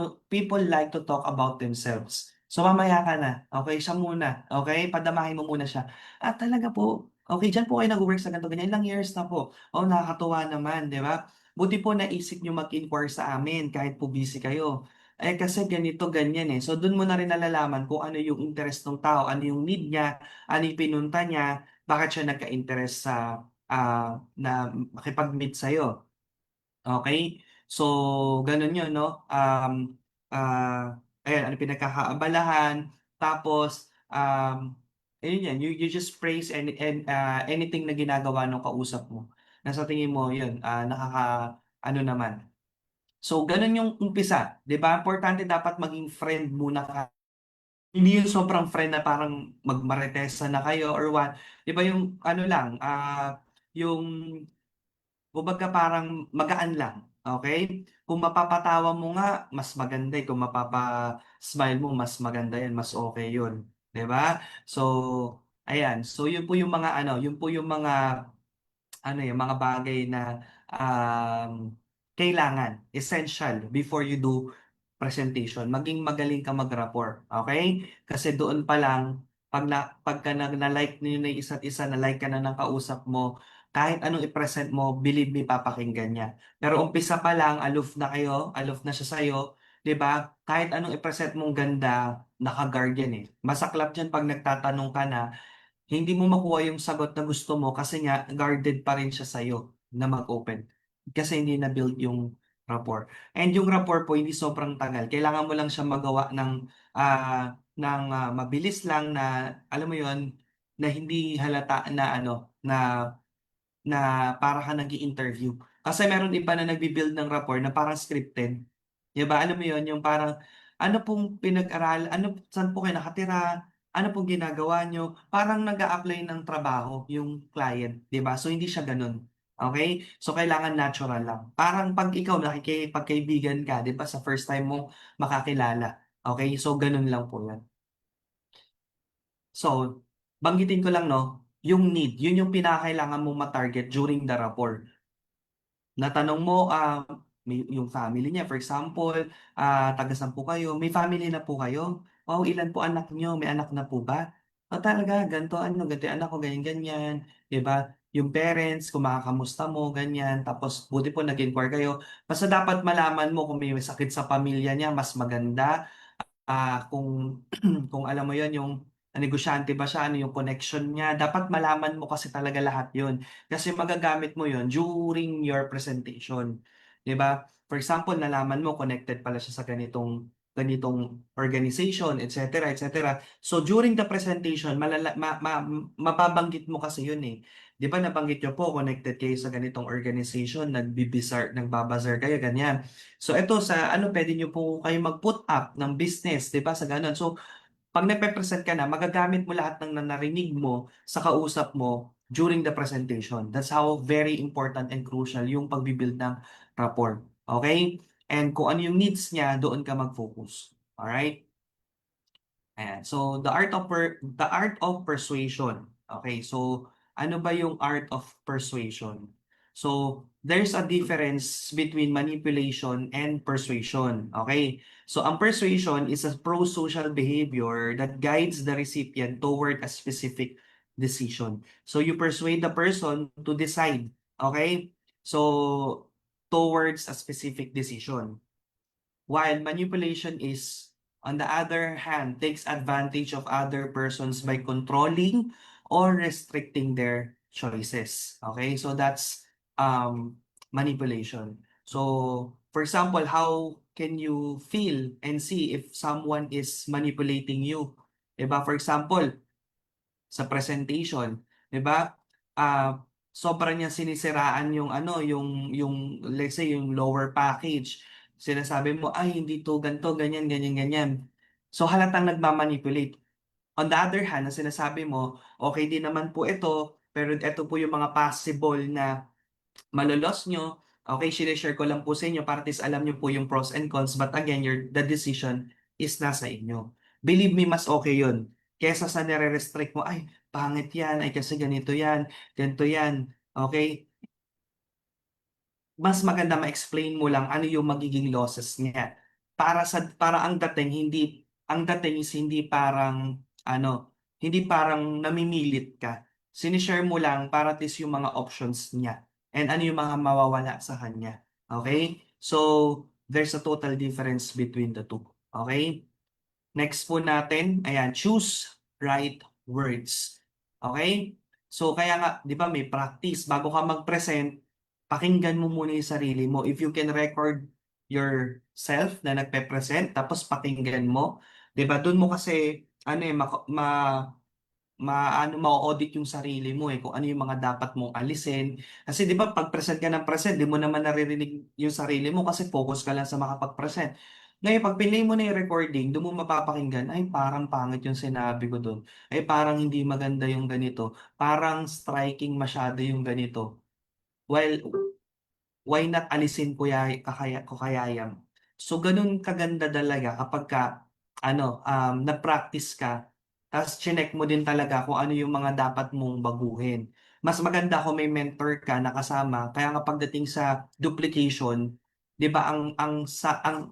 like to talk about themselves. So, mamaya ka na. Okay, siya muna. Okay, padamahin mo muna siya. Talaga po. Okay, diyan po kayo nag-work sa ganito, ganyan. Ilang years na po? Oh, nakakatuwa naman, 'di ba? Buti po naisip niyo mag-inquire sa amin kahit po busy kayo. Kasi ganito, ganyan eh. So, dun mo na rin nalalaman kung ano yung interest ng tao, ano yung need niya, ano yung pinunta niya, bakit siya nagka-interest na makipag-meet sa'yo. Okay? So, ganun yun, no? Ayan, ano pinagkakaabalahan. Tapos, ayun yan, you just praise anything na ginagawa ng kausap mo. Nasa tingin mo, yun, ano naman. So, ganun yung umpisa. Di ba? Importante dapat maging friend muna ka. Hindi yung sobrang friend na parang magmaretesa na kayo or what. Di ba yung ano lang, yung kumbaga parang magaan lang, okay? Kung mapapatawa mo nga, mas maganda eh. Kung mapapa-smile mo, mas maganda yan, mas okay yun. 'Di ba? So, ayan. So, yun po yung mga bagay na kailangan, essential before you do presentation. Maging magaling ka mag-rapport, okay? Kasi doon pa lang, pagka na-like niyo na yung isa't isa, na-like ka na ng kausap mo, kahit anong i-present mo, believe me, papakinggan niya. Pero umpisa pa lang, aloof na siya sa'yo, 'di ba? Kahit anong i-present mong ganda, naka-guard yan eh. Masaklap dyan pag nagtatanong ka na, hindi mo makuha yung sagot na gusto mo kasi nga guarded pa rin siya sa'yo na mag-open. Kasi hindi na-build yung rapport. And yung rapport po, hindi sobrang tagal. Kailangan mo lang siya magawa ng mabilis lang na, alam mo yon na hindi halata na ano, na para ka nag-i-interview. Kasi meron iba na nagbi-build ng rapport na parang scripted. 'Di ba? Alam mo 'yon, yung parang ano pong pinag-aral, ano saan po kayo nakatira, ano pong ginagawa nyo, parang nag-a-apply ng trabaho yung client, 'di ba? So hindi siya gano'n. Okay? So kailangan natural lang. Parang pag ikaw nakikipagkaibigan ka, 'di ba, sa first time mo makakilala. Okay? So gano'n lang po 'yan. So, banggitin ko lang 'no, yung need, yun yung pinakakailangan mong ma-target during the rapport. Natanong mo, yung family niya, for example, taga saan po kayo? May family na po kayo? Oh, ilan po anak niyo? May anak na po ba? Oh, talaga, ganito, ano, ganito yung anak ko, ganyan, ganyan. 'Di ba? Yung parents, kung makakamusta mo, ganyan. Tapos, buti po nag-inquire kayo. Basta dapat malaman mo kung may sakit sa pamilya niya, mas maganda. Kung kung alam mo yon yung negosyante ba siya, ano yung connection niya, dapat malaman mo kasi talaga lahat yon. Kasi magagamit mo yon during your presentation. 'Di ba? For example, nalaman mo connected pala siya sa ganitong organization, etc., etc. So during the presentation, mababanggit mo kasi yun eh. 'Di ba nabanggit niyo po connected kayo sa ganitong organization, nagbabazar kayo, ganyan. So ito sa ano, pwede niyo po kayo mag-put up ng business, 'di ba, sa gano'n. So 'pag nagpe-present ka na, magagamit mo lahat ng narinig mo sa kausap mo during the presentation. That's how very important and crucial yung pagbi-build ng rapport, okay? And kung ano yung needs niya, doon ka mag-focus. Alright? Ayan. So, the art of persuasion. Okay, so ano ba yung art of persuasion? So, there's a difference between manipulation and persuasion. Okay? So, ang persuasion is a pro-social behavior that guides the recipient toward a specific decision. So, you persuade the person to decide, okay? So, towards a specific decision. While manipulation is, on the other hand, takes advantage of other persons by controlling or restricting their choices. Okay, so that's manipulation. So, for example, how can you feel and see if someone is manipulating you? Diba? For example, sa presentation, 'di ba? Sobra niyang sinisiraan yung ano, yung let's say yung lower package. Sinasabi mo, "Ay hindi 'to ganito, ganyan, ganyan, ganyan." So halatang nagma-manipulate. On the other hand, ang sinasabi mo, "Okay din naman po ito, pero ito po yung mga possible na malo-loss nyo." Okay, shine-share ko lang po sa inyo para at least alam niyo po yung pros and cons. But again, the decision is nasa inyo. Believe me, mas okay yun. Kesa sa nire-restrict mo, ay, pangit yan, ay kasi ganito yan, ganito yan. Okay? Mas maganda ma-explain mo lang ano yung magiging losses niya. Para ang dating is hindi parang ano, hindi parang namimilit ka. Sinishare mo lang para at least yung mga options niya and ano yung mga mawawala sa kanya. Okay? So, there's a total difference between the two. Okay? Next po natin, ayan, choose right words. Okay? So kaya nga, 'di ba may practice bago ka mag-present, pakinggan mo muna 'yung sarili mo. If you can record yourself na nagpe-present tapos pakinggan mo, 'di ba? Doon mo kasi ano eh ma-audit 'yung sarili mo eh kung ano 'yung mga dapat mong alisin. Kasi 'di ba pag present ka ng present, 'di mo naman naririnig 'yung sarili mo kasi focus ka lang sa makapag-present. Ngayon, pag pinlay mo na yung recording, doon mo mapapakinggan, ay parang pangit yung sinabi ko doon. Ay parang hindi maganda yung ganito. Parang striking masyado yung ganito. While why not alisin ko kaya yan. So ganun kaganda talaga kapag ano, nag-practice ka, tapos chinek mo din talaga kung ano yung mga dapat mong baguhin. Mas maganda kung may mentor ka na kasama, kaya nga pagdating sa duplication, 'di ba ang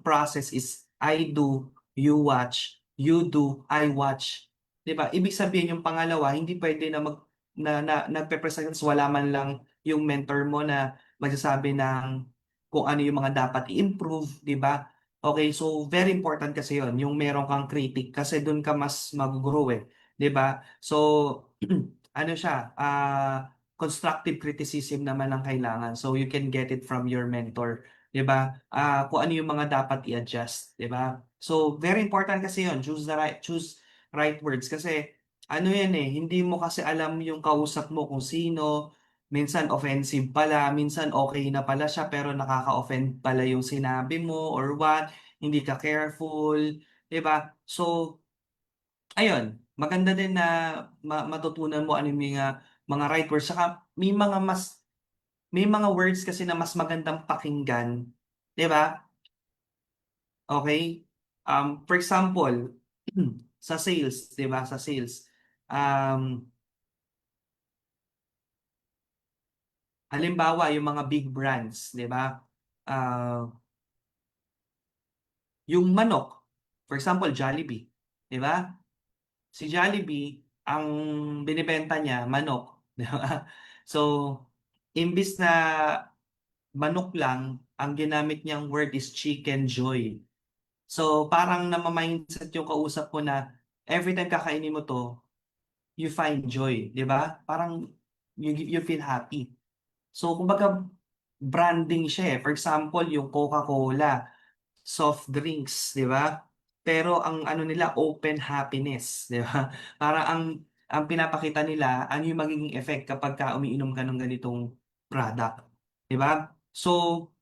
process is I do, you watch, you do, I watch. 'Di ba? Ibig sabihin yung pangalawa, hindi pwede na nagpe-present wala man lang yung mentor mo na magsasabi ng kung ano yung mga dapat i-improve, 'di ba? Okay, so very important kasi 'yon, yung meron kang critic kasi do'n ka mas mag-grow eh, 'di ba? So ano siya, constructive criticism naman ang kailangan. So you can get it from your mentor, 'di ba? Kung ano yung mga dapat i-adjust, 'di ba? So very important kasi 'yon, choose right words kasi ano yan eh, hindi mo kasi alam yung kausap mo kung sino, minsan offensive pala, minsan okay na pala siya pero nakaka-offend pala yung sinabi mo or what, hindi ka careful, 'di ba? So, ayun, maganda din na matutunan mo ano yung mga right words. Saka may mga words kasi na mas magandang pakinggan, 'di ba? Okay? For example, sa sales, 'di ba? Sa sales. Um, Halimbawa, yung mga big brands, 'di ba? Ah, yung manok, for example, Jollibee, 'di ba? Si Jollibee, ang binibenta niya manok, 'di ba? So, imbis na manok lang, ang ginamit niyang word is chicken joy. So, parang namamindset yung kausap ko na every time kakainin mo to, you find joy, 'di ba? Parang you feel happy. So, kumbaga branding siya eh. For example, yung Coca-Cola, soft drinks, 'di ba? Pero ang ano nila open happiness, 'di ba? Para ang pinapakita nila ano yung magiging effect kapag ka umiinom ka ng ganitong product, 'di ba? So,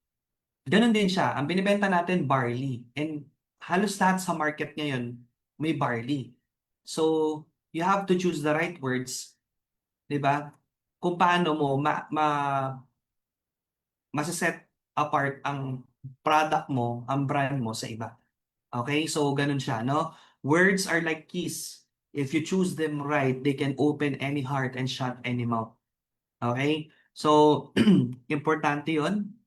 ganun din siya. Ang binibenta natin barley and halos lahat sa market ngayon may barley. So, you have to choose the right words, 'di ba? Kung paano mo mase-set apart ang product mo, ang brand mo sa iba. Okay? So, ganun siya, no? Words are like keys. If you choose them right, they can open any heart and shut any mouth. Okay? So, importante yon,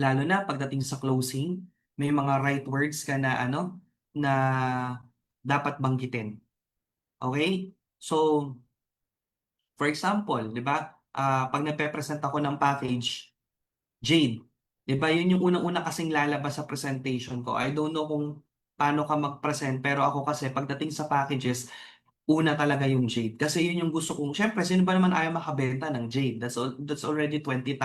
lalo na pagdating sa closing, may mga right words ka na ano, na dapat banggitin. Okay? So, for example, di ba, pag nagpe-present ako ng package, Jade, 'di ba yun yung unang-una kasing lalabas sa presentation ko. I don't know kung paano ka mag-present pero ako kasi pagdating sa packages, una talaga yung Jade. Kasi yun yung gusto kong, syempre sino ba naman ayaw makabenta ng Jade? That's already 20,000.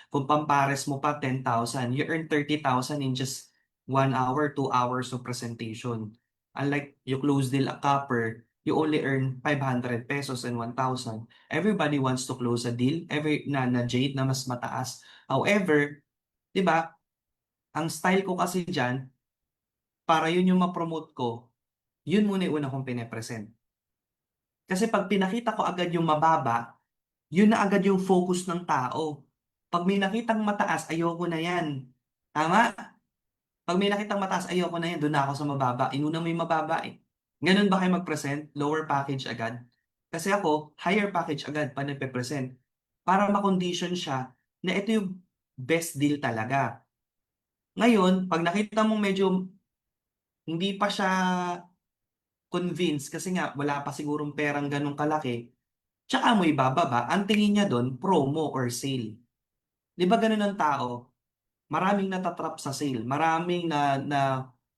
Kung pampares mo pa 10,000, you earn 30,000 in just 1 hour, 2 hours of presentation. Unlike you close deal a copper, you only earn 500 pesos and 1,000. Everybody wants to close a deal, na Jade na mas mataas. However, 'di ba, ang style ko kasi diyan, para yun yung ma-promote ko, yun muna yung una kong pine-present. Kasi pag pinakita ko agad yung mababa, yun na agad yung focus ng tao. Pag may nakitang mataas, ayoko na yan. Tama? Pag may nakitang mataas, ayoko na yan. Doon na ako sa mababa. Inuna mo yung mababa eh. Ganun ba kayo mag-present? Lower package agad? Kasi ako, higher package agad pa nagpe-present. Para ma-condition siya na ito yung best deal talaga. Ngayon, pag nakita mo medyo hindi pa siya convinced kasi nga wala pa sigurong perang ganun kalaki, tsaka mo ibababa, ang tingin niya doon, promo or sale. Di ba ganun ang tao? Maraming natatrap sa sale, maraming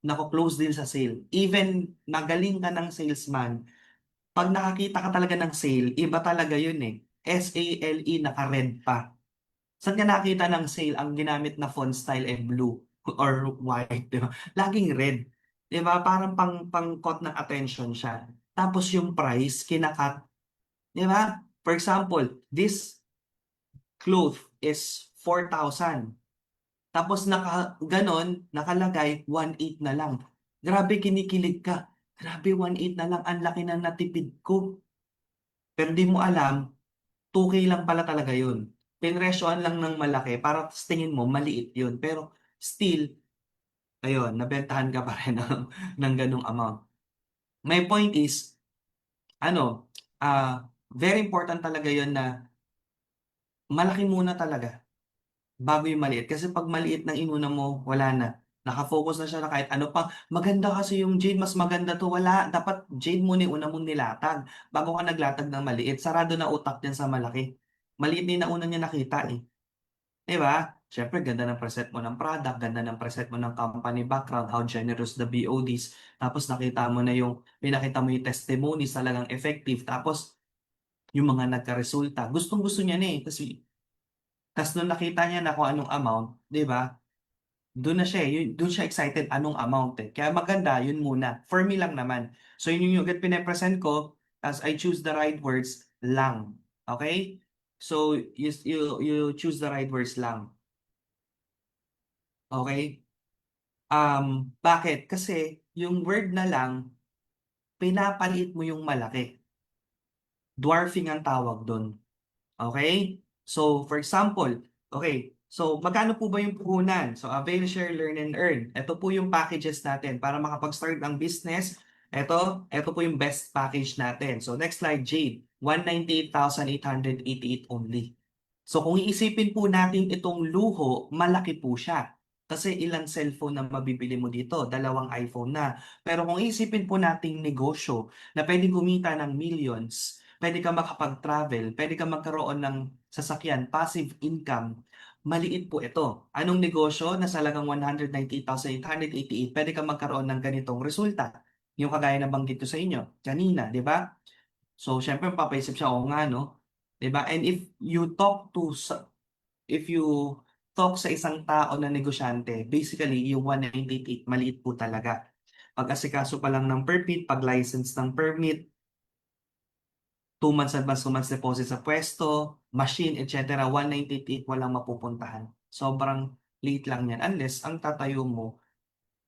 nako-close din sa sale. Even nagaling ka ng salesman, pag nakakita ka talaga ng sale, iba talaga yun eh. SALE, naka-red pa. Saan ka nakita ng sale ang ginamit na font style ay blue or white, di ba? Laging red. Di ba? Parang pang-caught ng attention siya. Tapos yung price, kinakat. Di ba? For example, this cloth is 4,000. Tapos ganon, nakalagay 1,800 na lang. Grabe, kinikilig ka. Grabe, 1,800 na lang. Ang laki na natipid ko. Pero di mo alam, 2K lang pala talaga yun. Pinresyohan lang ng malaki para sa tingin mo maliit yun. Pero still, ayun, nabentahan ka pa rin ng ganung amount. My point is, ano, very important talaga yun na malaki muna talaga bago yung maliit. Kasi pag maliit ng inuna mo, wala na. Nakafocus na siya na kahit ano pa. Maganda kasi yung Jade, mas maganda to. Wala. Dapat Jade muna yung una mong nilatag bago ka naglatag ng maliit. Sarado na utak niyan sa malaki. Maliit din na una niya nakita eh. 'Di ba? Siyempre, ganda ng preset mo ng product, ganda ng preset mo ng company background, how generous the BODs. Tapos nakita mo na pinakita mo yung testimonies talagang effective. Tapos yung mga nagka-resulta. Gustong-gusto niya na eh. Kasi nung nakita niya na kung anong amount, 'di ba? Doon na siya, doon siya excited anong amount eh. Kaya maganda, yun muna. For me lang naman. So yun yung agad pine-present ko. as I choose the right words lang. Okay? So, you choose the right words lang. Okay? Bakit? Kasi yung word na lang, pinapaliit mo yung malaki. Dwarfing ang tawag doon. Okay? So, for example, okay, so magkano po ba yung puhunan? So, avail, share, learn, and earn. Ito po yung packages natin para makapag-start ng business. Ito po yung best package natin. So, next slide, Jade. 198,888 only. So, kung iisipin po natin itong luho, malaki po siya. Kasi ilang cellphone na mabibili mo dito? Dalawang iPhone na. Pero kung iisipin po nating negosyo na pwedeng kumita ng millions, pwede ka makapag-travel, pwede ka magkaroon ng sasakyan, passive income, maliit po ito. Anong negosyo na sa halagang 198,888, pwede ka magkaroon ng ganitong resulta? Yung kagaya na banggit ko sa inyo kanina, di ba? So, syempre, papaisip siya, oo nga, no? Di ba? And if you talk sa isang tao na negosyante, basically, yung 198, maliit po talaga. Pag-asikaso pa lang ng permit, pag-license ng permit, 2 months advance, 2 months deposit sa pwesto, machine, etc. 198 walang mapupuntahan. Sobrang late lang yan unless ang tatayo mo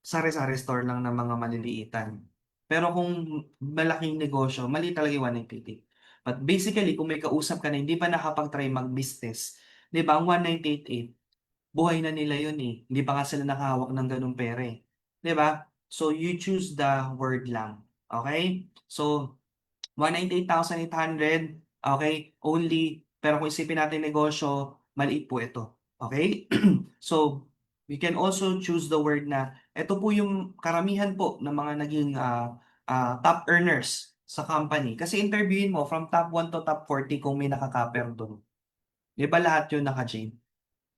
sari-sari store lang ng mga maliliitan. Pero kung malaking negosyo, mali talaga yung 198. But basically, kung may kausap ka na hindi pa nakapag-try mag-business, di ba, ang 198, buhay na nila yun eh. Hindi pa nga sila nakahawak ng ganung pera eh. Di ba? So, you choose the word lang. Okay? So, 198,800, okay, only. Pero kung isipin natin negosyo, maliit po ito. Okay? So, we can also choose the word na ito po yung karamihan po ng mga naging top earners sa company. Kasi interviewin mo from top 1 to top 40 kung may nakakaper doon. Di ba lahat yun naka-J?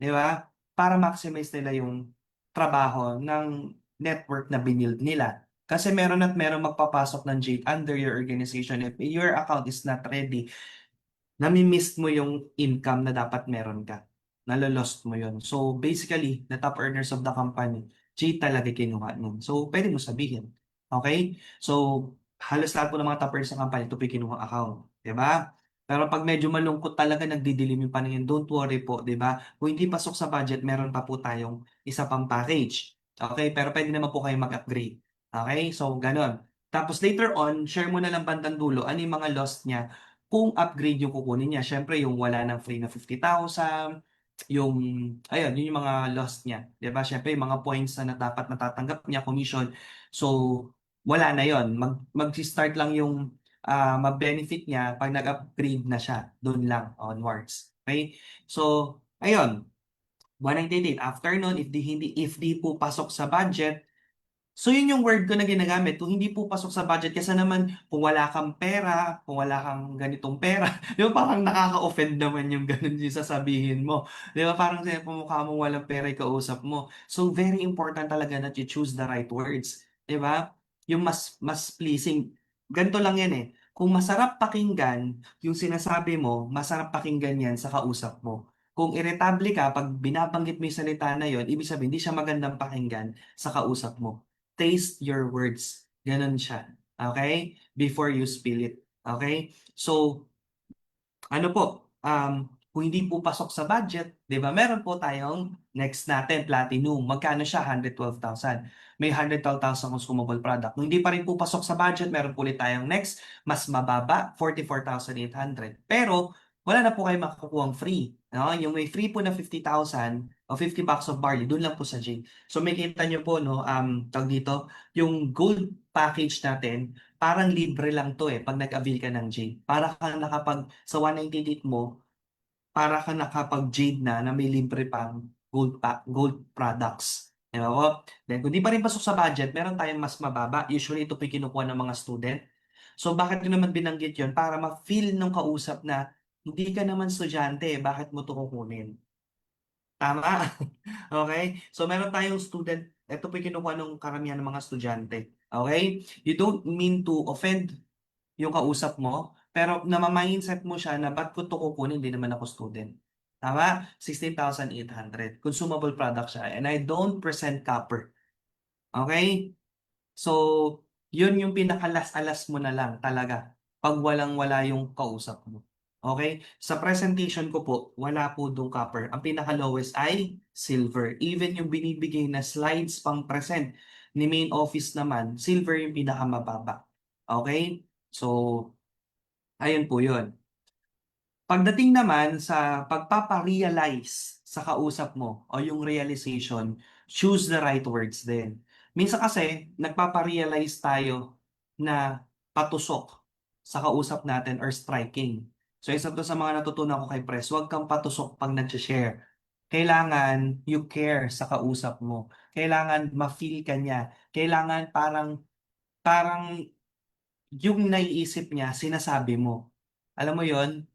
Di ba? Para maximize nila yung trabaho ng network na binild nila. Kasi meron at meron magpapasok ng Jade under your organization. If your account is not ready, nami-miss mo yung income na dapat meron ka. Nalolost mo yon. So basically, the top earners of the company, Jade talaga kinuha nun. So pwede mo sabihin. Okay? So halos lahat po ng mga top earners ng company, ito po yung kinuha account. Diba? Pero pag medyo malungkot talaga, nagdidilim yung paningin, don't worry po, di ba? Kung hindi pasok sa budget, meron pa po tayong isa pang package. Okay? Pero pwede naman po kayo mag-upgrade. Okay? So, ganun. Tapos later on, share mo na lang bandang dulo, ano yung mga lost niya kung upgrade yung kukunin niya. Syempre, yung wala ng free na 50,000, yung, ayun, yun yung mga lost niya. Di ba? Syempre, yung mga points na dapat natatanggap niya, commission. So, wala na yon. Mag-start lang yung ma-benefit niya pag nag-upgrade na siya. Doon lang, onwards. Okay? So, ayun. 198. After nun, if di po pasok sa budget, so yun yung word ko na ginagamit. Kung hindi po pasok sa budget, kasi naman kung wala kang pera, kung wala kang ganitong pera, di ba parang nakaka-offend naman yung ganun yung sasabihin mo. Di ba parang pumukha mo walang pera yung kausap mo. So very important talaga that you choose the right words. Di ba? Yung mas pleasing. Ganito lang yan eh. Kung masarap pakinggan, yung sinasabi mo, masarap pakinggan yan sa kausap mo. Kung irritable ka, pag binabanggit mo yung salita na yon, ibig sabihin, hindi siya magandang pakinggan sa kausap mo. Taste your words. Ganun siya. Okay? Before you spill it. Okay? So, ano po, kung hindi po pasok sa budget, di ba, meron po tayong next natin, Platinum. Magkano siya? 112,000. May 112,000 consumable product. Kung hindi pa rin po pasok sa budget, meron po ulit tayong next, mas mababa, 44,800. Pero, wala na po kayo makukuha free. No? Yung may free po na 50,000 o 50 bucks of barley, doon lang po sa J. So, may kita nyo po, no, tawag dito, yung gold package natin, parang libre lang to eh pag nag-avail ka ng Jade. Para ka nakapag sa 198 mo, para ka nakapag-Jade na may libre pang gold products. Di ba po? Then kung di pa rin pasok sa budget, meron tayong mas mababa. Usually ito po yung kinukuha ng mga student. So bakit ko naman binanggit yon? Para ma-feel ng kausap na hindi ka naman estudyante, bakit mo ito kukunin? Tama? Okay? So meron tayong student, ito po yung kinukuha ng karamihan ng mga estudyante. Okay? You don't mean to offend yung kausap mo, pero namamindset mo siya na ba't ko ito kukunin, hindi naman ako student. Tama? 16,800. Consumable product siya. And I don't present copper. Okay? So, yun yung pinakalas-alas mo na lang talaga. pag walang-wala yung kausap mo. Okay? Sa presentation ko po, wala po dong copper. Ang pinaka-lowest ay silver. Even yung binibigay na slides pang present ni main office naman, silver yung pinakamababa. Okay? So, ayun po yun. Pagdating naman sa pagpapa-realize sa kausap mo o yung realization, choose the right words din. Minsan kasi, nagpapa-realize tayo na patusok sa kausap natin or striking. So, isa to sa mga natutunan ko kay Pres, huwag kang patusok pag nag-share. Kailangan you care sa kausap mo. Kailangan ma-feel ka niya. Kailangan parang yung naiisip niya, sinasabi mo. Alam mo yon,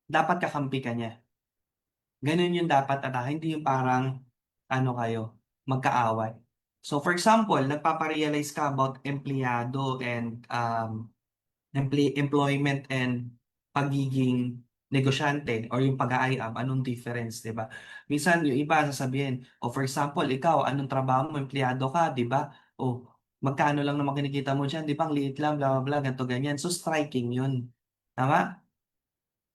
dapat kakampi ka niya. Ganun yung dapat hindi yung parang ano kayo, magkaaway. So for example, nagpapa-realize ka about empleyado and employment and pagiging negosyante or yung pag-aayam, anong difference, 'di ba? Minsan yung iba sasabihin, o for example, ikaw, anong trabaho mo, empleyado ka, 'di ba? O magkano lang naman kinikita mo diyan, 'di ba? Ang liit lang, bla bla bla, ganito ganyan. So striking 'yun. Tama?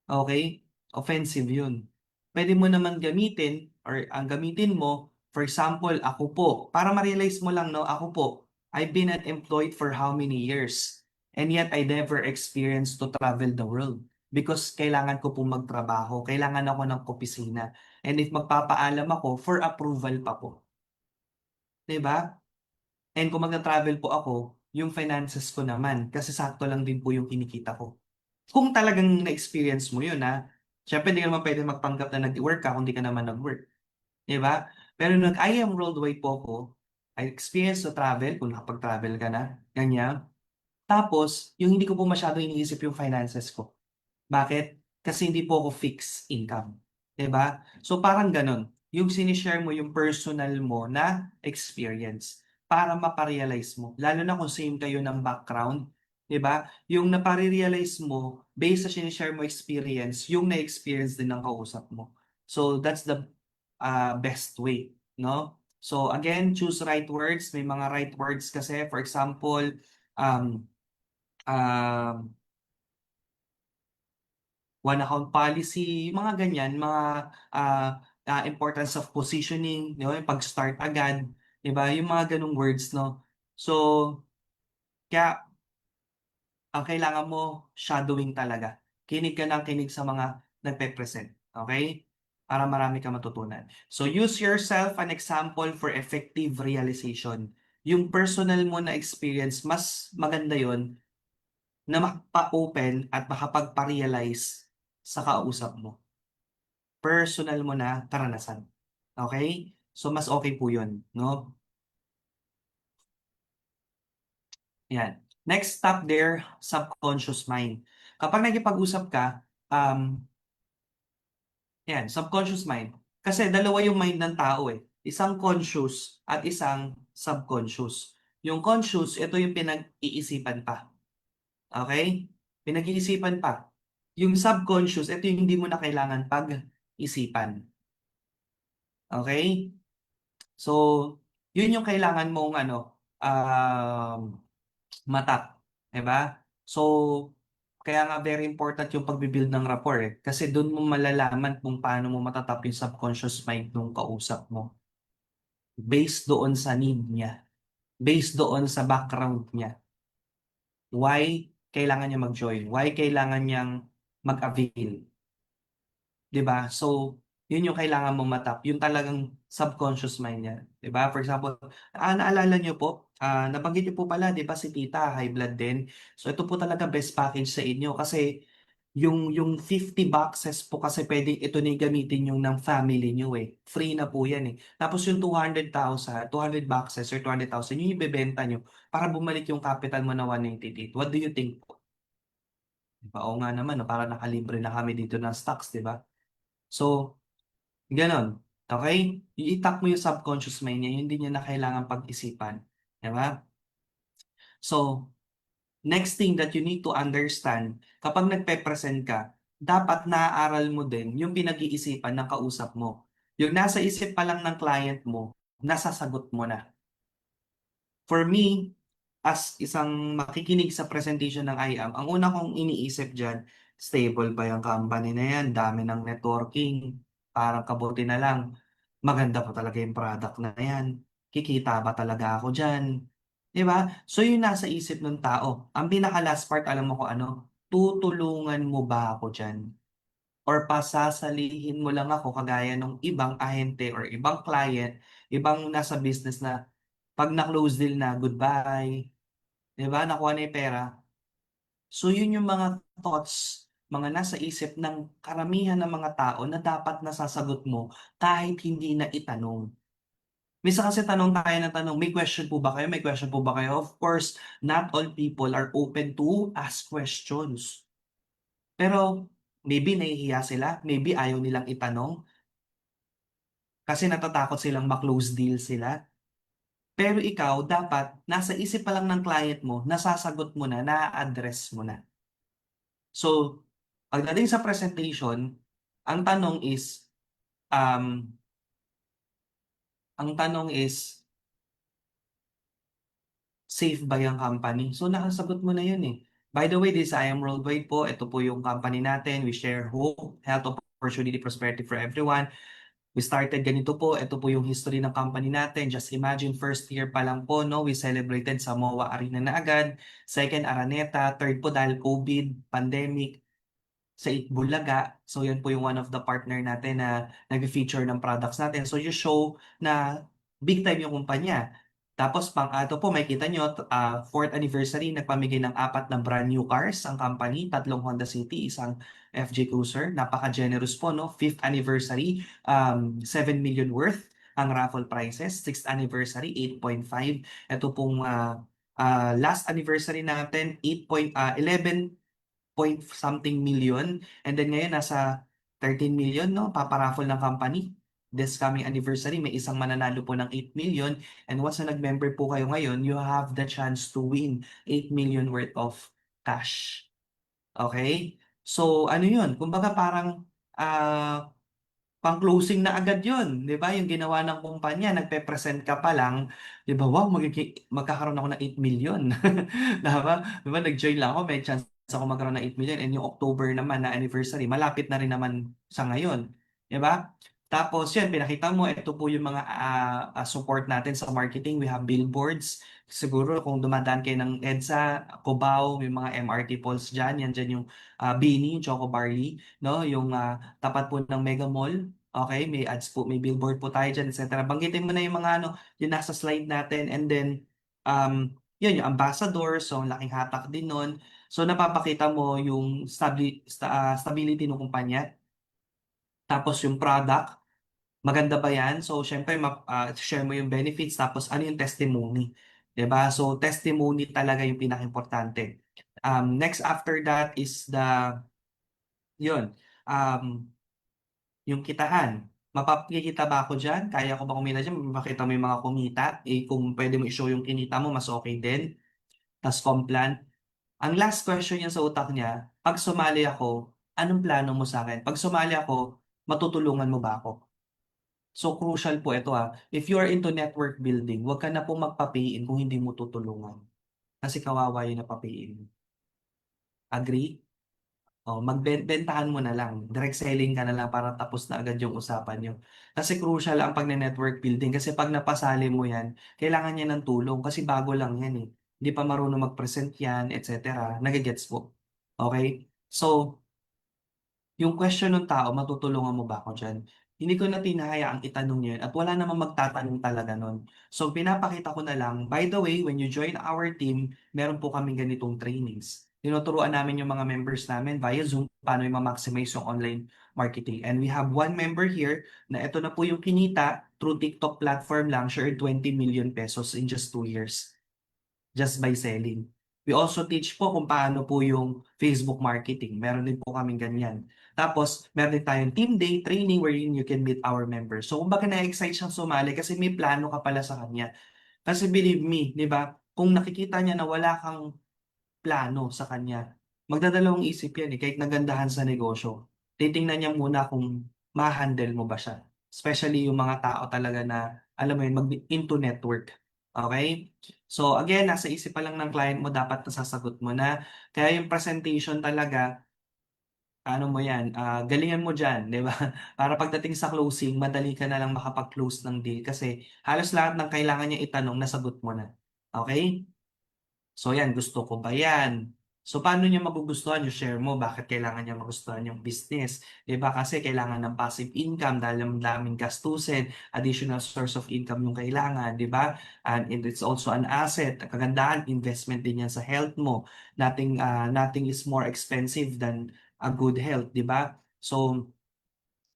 Okay? Offensive yun. Pwede mo naman gamitin or ang gamitin mo, for example, ako po, para ma-realize mo lang, no, ako po, I've been unemployed for how many years? And yet I never experienced to travel the world because kailangan ko po magtrabaho, kailangan ako ng opisina. And if magpapaalam ako, for approval pa po. 'Di ba? And kung magta-travel po ako, yung finances ko naman, kasi sakto lang din po yung kinikita ko. Kung talagang na-experience mo yun, ha? Siyempre, hindi ka naman pwede magpanggap na nag-work ka kung di ka naman nag-work. Di ba? Pero nag-I am worldwide po ako, I experience to travel, kung nakapag-travel ka na, ganyan. Tapos, yung hindi ko po masyado iniisip yung finances ko. Bakit? Kasi hindi po ako fixed income. 'Di ba? So parang ganun. Yung sinishare mo yung personal mo na experience para maparealize mo. Lalo na kung same kayo ng background, 'di ba? Yung napare-realize mo based sa sinishare mo experience, yung na-experience din ng kausap mo. So that's the best way, no? So again, choose right words. May mga right words kasi, for example, um, um, one account policy, yung mga ganyan, mga importance of positioning, di ba? Yung pag-start agad, di ba? Yung mga ganong words, no? So, kaya ang kailangan mo, shadowing talaga. Kinig ka ng kinig sa mga nagpe-present. Okay? Para marami ka matutunan. So, use yourself an example for effective realization. Yung personal mo na experience, mas maganda yon na makapa-open at makapagpa-realize sa kausap mo. Personal mo na karanasan. Okay? So, mas okay po yun, no? Yan. Next stop there, subconscious mind. Kapag nagkipag-usap ka, yan, subconscious mind. Kasi dalawa yung mind ng tao eh. Isang conscious at isang subconscious. Yung conscious, ito yung pinag-iisipan pa. Okay? Pinag-iisipan pa. Yung subconscious, ito yung hindi mo na kailangan pag-isipan. Okay? So, yun yung kailangan mong matap, 'di ba? So, kaya nga very important yung pagbi-build ng rapport eh. Kasi doon mo malalaman kung paano mo matatap yung subconscious mind nung kausap mo. Based doon sa need niya. Based doon sa background niya. Why kailangan niya mag-join? Why kailangan niyang mag-avail? 'Di ba? So, yun yung kailangan mong matap, yung talagang subconscious mind niya, 'di ba? For example, naalala niyo po, nabanggit niyo po pala, 'di ba si tita high blood din. So ito po talaga best package sa inyo kasi yung 50 boxes po kasi pwedeng ito na yung gamitin yung ng family niyo eh. Free na po yan eh. Tapos yung 200,000, 200 boxes or 200,000, yung ibebenta niyo para bumalik yung capital mo na 198. What do you think po? Diba? Oo nga naman, no? Para nakalibre na kami dito ng stocks, di ba? So, gano'n, okey? I-tap mo yung subconscious mind niya, yun din yung na kailangang pag-isipan, 'di ba? So, next thing that you need to understand, kapag nagpe-present ka, dapat naaaral mo din yung pinag-iisipan ng kausap mo. Yung nasa isip pa lang ng client mo, nasasagot mo na. For me, as isang makikinig sa presentation ng IAM, ang una kong iniisip diyan, stable ba yung company na yan? Dami ng networking, parang kabuti na lang. Maganda pa talaga yung product na yan. Kikita ba talaga ako diyan? 'Di ba? So yun nasa isip ng tao. Ang pinaka last part, alam mo kung ano? Tutulungan mo ba ako diyan? Or pasasalihin mo lang ako kagaya ng ibang ahente or ibang client, ibang nasa business na pag na-close deal na, goodbye, 'di ba? Nakuha na yung pera. So yun yung mga thoughts, mga nasa isip ng karamihan ng mga tao na dapat nasasagot mo kahit hindi na itanong. Minsan kasi tanong tayo ng tanong, may question po ba kayo? May question po ba kayo? Of course, not all people are open to ask questions. Pero maybe nahihiya sila, maybe ayaw nilang itanong kasi natatakot silang ma-close deal sila. Pero ikaw, dapat nasa isip pa lang ng client mo, nasasagot mo na, na-address mo na. So, pagdating sa presentation, ang tanong is, um, ang tanong is, safe ba yung company? So, nakasagot mo na yun eh. By the way, this I am Worldwide po. Ito po yung company natin. We share hope, health, opportunity, prosperity for everyone. We started ganito po. Ito po yung history ng company natin. Just imagine, first year pa lang po, no? We celebrated sa MOA Arena na agad. Second, Araneta. Third po dahil COVID, pandemic, sa Itbulaga. So, yan po yung one of the partner natin na nag-feature ng products natin. So, you show na big time yung kumpanya. Tapos, pang-ato po, may kita nyo, fourth anniversary, nagpamigay ng 4 na brand new cars ang company, 3 Honda City, isang FJ Cruiser. Napaka-generous po, no? Fifth anniversary, 7 million worth ang raffle prizes. Sixth anniversary, 8.5. Ito pong last anniversary natin, 11 point something million. And then ngayon, nasa 13 million, no? Paparaffle ng company. This coming anniversary, may isang mananalo po ng 8 million. And once na nag-member po kayo ngayon, you have the chance to win 8 million worth of cash. Okay? So, ano yun? Kumbaga parang pang-closing na agad yun, 'di ba? Yung ginawa ng kumpanya, nagpe-present ka pa lang, 'di ba? Wow, magkakaroon ako ng 8 million. 'Di ba? 'Di ba, nag-join lang ako, may chance ako magkaroon ng 8 million and yung October naman na anniversary, malapit na rin naman sa ngayon, 'di ba? Tapos yan, pinakita mo, ito po yung mga support natin sa marketing. We have billboards. Siguro kung dumadaan kayo ng EDSA, Cubao, may mga MRT poles dyan. Yan dyan yung Bini, Choco Barley, no? Yung tapat po ng Mega Mall. Okay, may ads po, may billboard po tayo dyan, etc. Banggitin mo na yung mga ano, yung nasa slide natin, and then yun, yung ambassador, so ang laking hatak din nun. So napapakita mo yung stability ng kumpanya. Tapos yung product, maganda ba yan? So syempre, share mo yung benefits, tapos ano yung testimony. 'Di ba? So testimony talaga yung pinaka-importante. Next after that is yun, um, yung kitaan. Mapapakikita ba ako dyan? Kaya ko ba kumita dyan? Mapapakita mo yung mga kumita. Eh, kung pwede mo i-show yung kinita mo, mas okay din. Tas complan. Ang last question niya sa utak niya, pag sumali ako, anong plano mo sa akin? Pag sumali ako, matutulungan mo ba ako? So crucial po ito ha. If you are into network building, huwag ka na po magpapiin kung hindi mo tutulungan. Kasi kawawa yung napapiin. Agree? Oh, magbentahan mo na lang. Direct selling ka na lang para tapos na agad yung usapan nyo. Kasi crucial ang pagne-network building kasi pag napasali mo yan, kailangan niya ng tulong kasi bago lang yan eh. Hindi pa marunong mag-present yan, etc. Nagigets po. Okay? So, yung question ng tao, matutulungan mo ba ako dyan? Hindi ko na tinahayaang itanong yun at wala namang magtatanong talaga nun. So, pinapakita ko na lang, by the way, when you join our team, meron po kaming ganitong trainings. Tinuturuan namin yung mga members namin via Zoom paano i-maximize yung online marketing. And we have one member here na ito na po yung kinita through TikTok platform lang, share 20 million pesos in just 2 years just by selling. We also teach po kung paano po yung Facebook marketing. Meron din po kaming ganyan. Tapos, meron din tayong team day training wherein you can meet our members. So, kumbaga na-excite siyang sumali kasi may plano ka pala sa kanya. Kasi believe me, di ba, kung nakikita niya na wala kang plano sa kanya, magdadalawang isip yan eh, kahit nagandahan sa negosyo. Titingnan niya muna kung ma-handle mo ba siya. Especially yung mga tao talaga na, alam mo yun, into network. Okay? So again, nasa isip pa lang ng client mo, dapat nasasagot mo na. Kaya yung presentation talaga, ano mo yan, galingan mo dyan, di ba? Para pagdating sa closing, madali ka na lang makapag-close ng deal kasi halos lahat ng kailangan niya itanong, nasagot mo na. Okay? So yan, gusto ko ba yan? So paano niya magugustuhan yung share mo? Bakit kailangan niya magustuhan yung business? 'Di ba? Kasi kailangan ng passive income dahil ang daming gastusin, additional source of income yung kailangan, 'di ba? And it's also an asset. Kagandahan, investment din yan sa health mo. Nothing is more expensive than a good health, 'di ba? So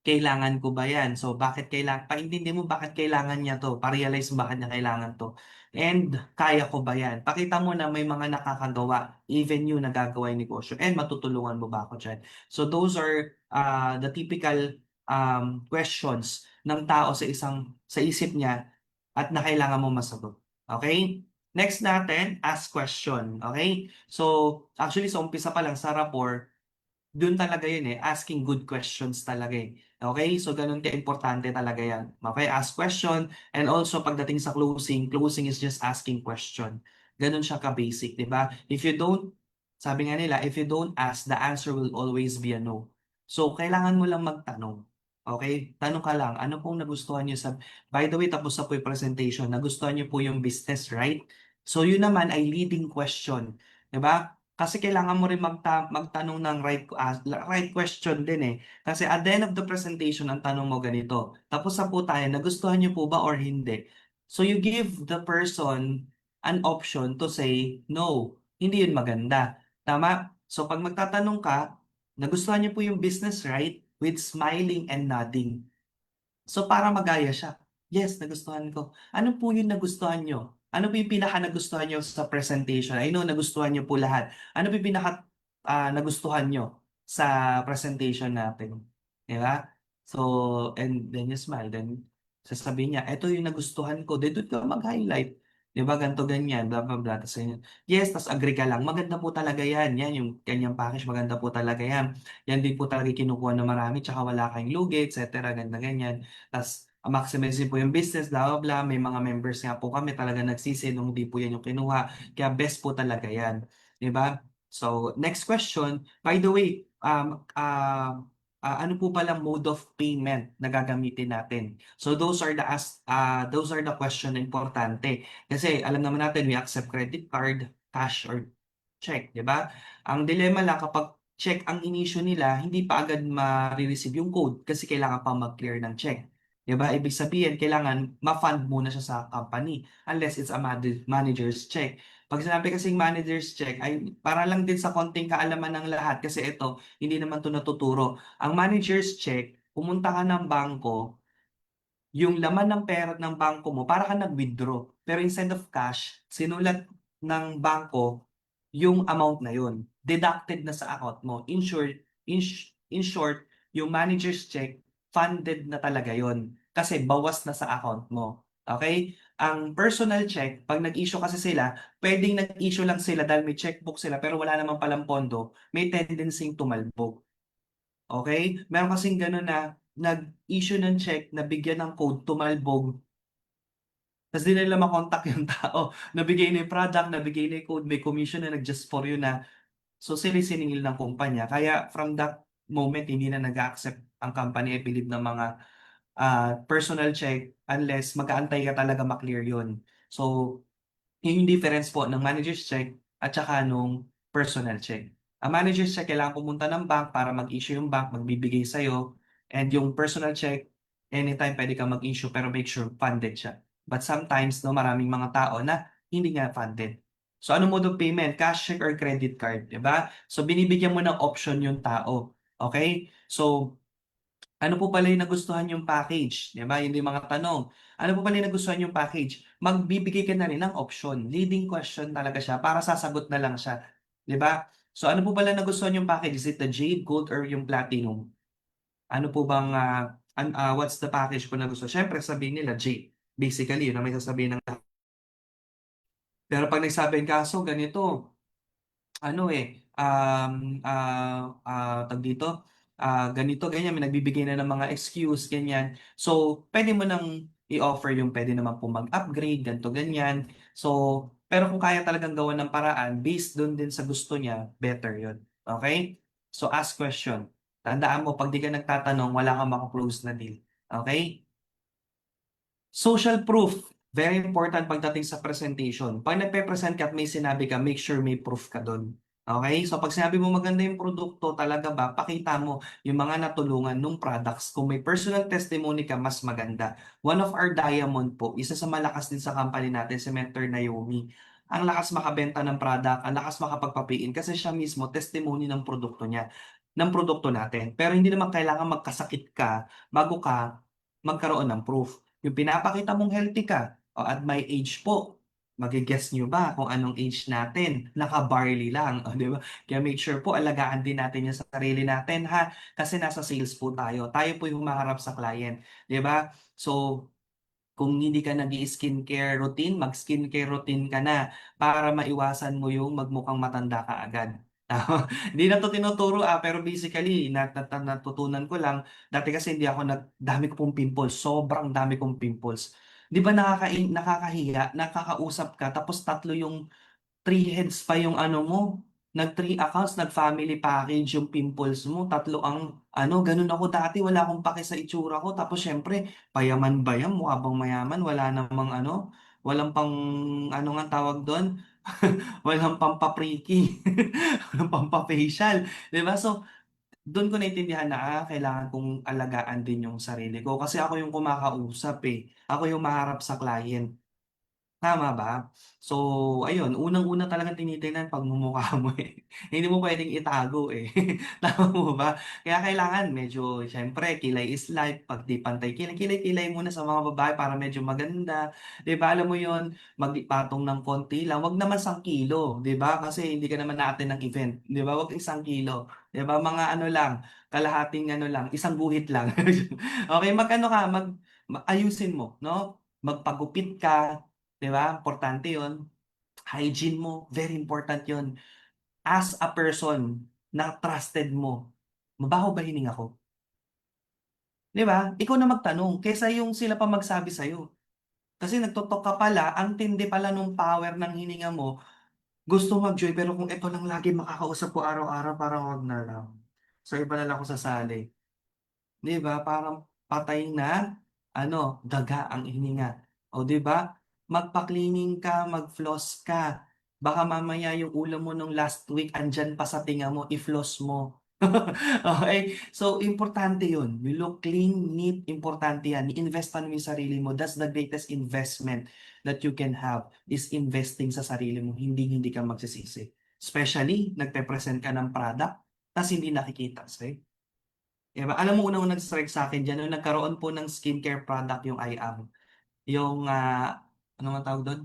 kailangan ko ba yan? So, bakit kailangan, paintindi mo bakit kailangan niya to, pa-realize mo bakit niya kailangan to. And, kaya ko ba yan? Pakita mo na may mga nakakagawa, even you nagagawa yung negosyo, and matutulungan mo ba ako dyan? So, those are the typical questions ng tao sa isip niya at na kailangan mo masagot. Okay? Next natin, ask question. Okay? So, actually, sa umpisa pa lang sa rapport, doon talaga yun eh, asking good questions talaga eh. Okay? So, ganun ka-importante talaga yan. Okay? Ask question, and also pagdating sa closing, closing is just asking question. Ganun siya ka-basic, di ba? If you don't, sabi nga nila, if you don't ask, the answer will always be a no. So, kailangan mo lang magtanong. Okay? Tanong ka lang, ano pong nagustuhan niyo sa... By the way, tapos na po yung presentation, nagustuhan niyo po yung business, right? So, yun naman ay leading question. Di ba? Kasi kailangan mo rin magtanong ng right question din eh. Kasi at the end of the presentation, ang tanong mo ganito, tapos na po tayo, nagustuhan niyo po ba or hindi? So you give the person an option to say, no, hindi yun maganda. Tama? So pag magtatanong ka, nagustuhan niyo po yung business, right? With smiling and nodding. So para magaya siya. Yes, nagustuhan ko. Ano po yung nagustuhan nyo? Ano po yung pinaka nagustuhan nyo sa presentation? I know nagustuhan nyo po lahat. Ano po yung pinaka nagustuhan nyo sa presentation natin? Di ba? So, and then you smile. Then, sasabihin niya, ito yung nagustuhan ko. Then, doon ka mag-highlight. Di ba? Ganto ganyan. Blah, blah, blah. Tapos, yun, yes, tas agree ka lang. Maganda po talaga yan. Yan, yung kanyang package. Maganda po talaga yan. Yan din po talaga kinukuha ng marami. Tsaka wala kayong lugi, etc. Ganda ganyan. Tapos, maximize po yung business, blah, blah, blah. May mga members nga po kami talaga nagsisi nung hindi po yan yung kinuha. Kaya best po talaga yan. Di ba? So, next question. By the way, ano po pala mode of payment na gagamitin natin? So, those are the question na importante. Kasi alam naman natin, we accept credit card, cash, or check, di ba? Ang dilemma lang kapag check ang inisyo nila, hindi pa agad ma-receive yung code kasi kailangan pa mag-clear ng check. Di ba? Ibig sabihin, kailangan ma-fund muna siya sa company unless it's a manager's check. Pag sinabi kasing manager's check, ay para lang din sa konting kaalaman ng lahat kasi ito, hindi naman to natuturo. Ang manager's check, pumunta ka ng bangko, yung laman ng pera ng bangko mo, para ka nag-withdraw. Pero instead of cash, sinulat ng bangko yung amount na yun. Deducted na sa account mo. In short, yung manager's check, funded na talaga yon. Kasi bawas na sa account mo. Okay? Ang personal check, pag nag-issue kasi sila, pwedeng nag-issue lang sila dahil may checkbook sila pero wala namang palang pondo, may tendency tumalbog. Okay? Meron kasing gano'n na nag-issue ng check na bigyan ng code, tumalbog, tapos di nila makontak yung tao. Nabigay na yung product, nabigay na yung code, may commission na nag-just for you na. So sila siningil ng kumpanya. Kaya from that moment, hindi na nag-accept ang company, I believe, ng mga personal check unless mag-aantay ka talaga maklear yun. So, yun yung difference po ng manager's check at saka nung personal check. Ang manager's check, kailangan pumunta ng bank para mag-issue yung bank, magbibigay sa'yo. And yung personal check, anytime pwede kang mag-issue pero make sure funded siya. But sometimes, no, maraming mga tao na hindi nga funded. So, ano mode of payment? Cash check or credit card, di ba? So, binibigyan mo ng option yung tao. Okay? So, ano po pala yung nagustuhan yung package? Di ba? Yun yung mga tanong. Ano po pala yung nagustuhan yung package? Magbibigay ka na rin ng option. Leading question talaga siya para sasagot na lang siya. Di ba? So ano po pala nagustuhan yung package? Is it the Jade, Gold, or yung Platinum? Ano po bang, what's the package po na gusto? Siyempre sabihin nila Jade. Basically, yun ang may sasabihin ng... Pero pag nagsabi kaso, ganito, ano eh, tag dito, ganito, ganyan, may nagbibigay na ng mga excuse, ganyan. So, pwede mo nang i-offer yung pwede naman po mag-upgrade, ganito, ganyan. So, pero kung kaya talagang gawa ng paraan, based doon din sa gusto niya, better yun. Okay? So, ask question. Tandaan mo, pag di ka nagtatanong, wala kang makaklose na deal. Okay? Social proof, very important pagdating sa presentation. Pag nagpe-present ka at may sinabi ka, make sure may proof ka doon. Okay? So pag sinabi mo maganda yung produkto, talaga ba, pakita mo yung mga natulungan ng products. Kung may personal testimony ka, mas maganda. One of our diamond po, isa sa malakas din sa company natin, si Mentor Naomi. Ang lakas makabenta ng product, ang lakas makapagpapiin kasi siya mismo testimony ng produkto niya, ng produkto natin. Pero hindi naman kailangan magkasakit ka bago ka magkaroon ng proof. Yung pinapakita mong healthy ka, o at my age po, magi-guess nyo ba kung anong age natin? Naka-barley lang, o, di ba? Kaya make sure po, alagaan din natin yung sarili natin, ha? Kasi nasa sales po tayo. Tayo po yung humaharap sa client, di ba? So, kung hindi ka nag-i-skincare routine, mag-skincare routine ka na para maiwasan mo yung magmukhang matanda ka agad. Hindi na to tinuturo pero basically natutunan ko lang dati kasi hindi ako dami ko pong pimples, sobrang dami kong pimples. 'Di ba nakakahiya, nakakausap ka tapos tatlo yung three heads pa yung ano mo, nag-three accounts, nag-family package yung pimples mo, tatlo ang ano, ganun ako dati, wala akong pake sa itsura ko. Tapos syempre, payaman ba yan? Mukha bang mayaman? Wala namang ano, walang pang, ano nga tawag doon? Walang pampapriki, walang pampafacial. Di ba? So, doon ko naintindihan na kailangan kong alagaan din yung sarili ko. Kasi ako yung kumakausap eh. Ako yung maharap sa client. Tama ba? So, ayun, unang-una talagang tinitingnan pagmumukha mo eh. Hindi mo puwedeng itago eh. Tama mo ba? Kaya kailangan medyo siyempre kilay is life, 'pag 'di pantay kilay, kilay-kilay muna sa mga babae para medyo maganda, 'di ba? Alam mo 'yun, magpatong ng konti lang, 'wag naman 1 kilo, 'di ba? Kasi hindi ka naman aatin ng event, 'di ba? 'Wag 1 kilo, 'di ba? Mga ano lang, kalahating ano lang, isang guhit lang. Okey, mag-ano ka, ayusin mo 'no? Magpagupit ka, 'di ba? Importante 'yun. Hygiene mo, very important 'yun. As a person na trusted mo, mabaho ba hininga ko? 'Di ba? Ikaw na magtanong kaysa yung sila pa magsabi sa'yo. Kasi nagto-talk ka pala, ang tindi pala nung power ng hininga mo, gusto mag-join pero kung ito lang lagi makakausap ko araw-araw, parang wag na lang. So iba na lang ako sasali. 'Di ba parang patay na ano, daga ang hininga. O 'di ba? Magpa-cleaning ka, mag-floss ka. Baka mamaya yung ulam mo nung last week andiyan pa sa tinga mo, i-floss mo. Okey? So importante 'yun, you look clean, neat, importante 'yan. I-investan mo yung sarili mo. That's the greatest investment that you can have, is investing sa sarili mo, hindi ka magsisisi. Especially nagpe-present ka ng product ta's hindi nakikita sa'yo. 'Di ba? Alam mo unang-unang nag-strike sa'kin diyan nung nagkaroon po ng skincare product yung I-Am, yung, ano nga tawag dun?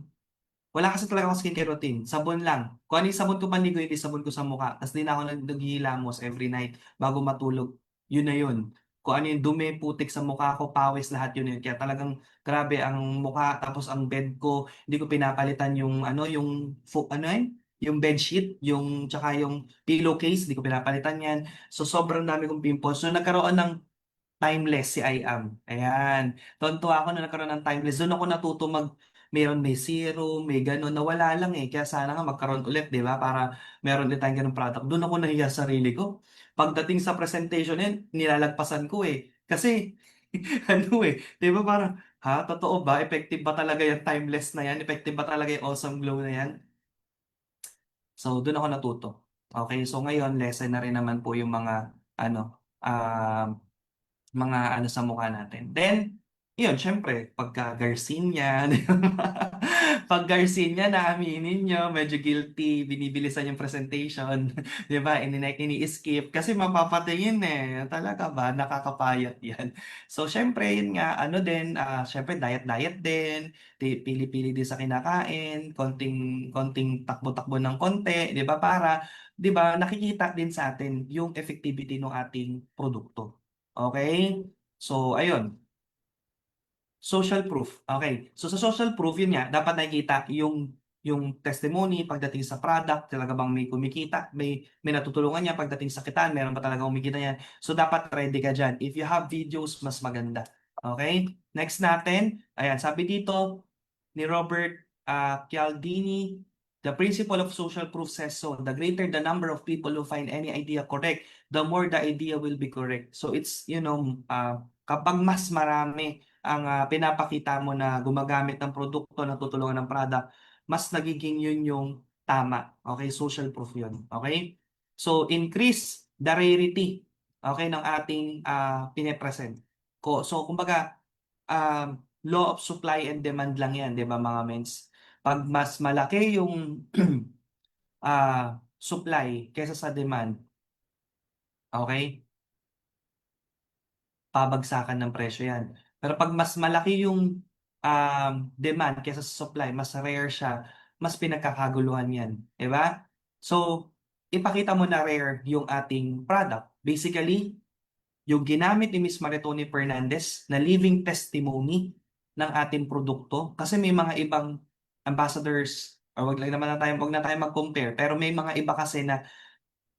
Wala kasi talaga akong skincare routine, sabon lang. Kung ano yung sabon ko panligo, yung sabon ko sa mukha. Tas 'di na ako naghihilamos every night bago matulog, yun na yun. Kung ano yung dumi, putik sa mukha ko, pawis, lahat yun yun. Kaya talagang grabe ang mukha, tapos ang bed ko, hindi ko pinapalitan yung ano, yung ano yun? Yung bedsheet, yung tsaka yung pillowcase, hindi ko pinapalitan yan. So sobrang dami kong pimples. So nagkaroon ng timeless si I Am, ayan. Tuwang-tuwa ako na nagkaroon ng timeless, dun ako natuto meron may serum, may gano'n, nawala lang, eh, kaya sana nga magkaroon ulit, 'di ba, para meron din tayong gano'ng product. Dun ako nahiya sa sarili ko. Pagdating sa presentation na nilalagpasan ko, eh, kasi ano, eh, 'di ba parang, "Ha, totoo ba? Effective ba talaga yung timeless na 'yan? Effective ba talaga yung Awesome Glow na 'yan?" So, dun ako natuto. Okey, so ngayon lesson na rin naman po yung mga ano sa mukha natin. Then, yun siyempre pagka Garcinia, 'di ba? 'Pag Garcinia na aminin niyo medyo guilty, binibilisan yung presentation, 'di ba? Ini-skip kasi mapapatingin, eh. Talaga ba nakakapayat 'yan. So siyempre yun nga ano din, siyempre diet-diet din, pili-pili din sa kinakain, konting konting takbo-takbo ng konti, 'di ba? Para 'di ba nakikita din sa atin yung effectivity ng ating produkto. Okay. So ayun, social proof, okay. So sa social proof yun nga dapat nakikita yung testimony pagdating sa product, talaga bang may kumikita, may natutulungan niya pagdating sa kitaan, meron ba talagang kumikita niyan. So dapat ready ka diyan. If you have videos mas maganda. Okay? Next natin, ayan, sabi dito ni Robert Cialdini, the principle of social proof says so. The greater the number of people who find any idea correct, the more the idea will be correct. So it's, kapag mas marami ang pinapakita mo na gumagamit ng produkto na tutulungan ng product, mas nagiging yun yung tama. Okay? Social proof yun. Okay? So increase the rarity, okay, ng ating pinepresent. So kumbaga, law of supply and demand lang yan, di ba mga mens? Pag mas malaki yung supply kaysa sa demand, okay, pabagsakan ng presyo yan. Pero pag mas malaki yung demand kaysa sa supply, mas rare siya, mas pinagkakaguluhan yan. Di ba? So, ipakita mo na rare yung ating product. Basically, yung ginamit ni Miss Maritone Fernandez na living testimony ng ating produkto. Kasi may mga ibang ambassadors, or wag na tayo mag-compare, pero may mga iba kasi na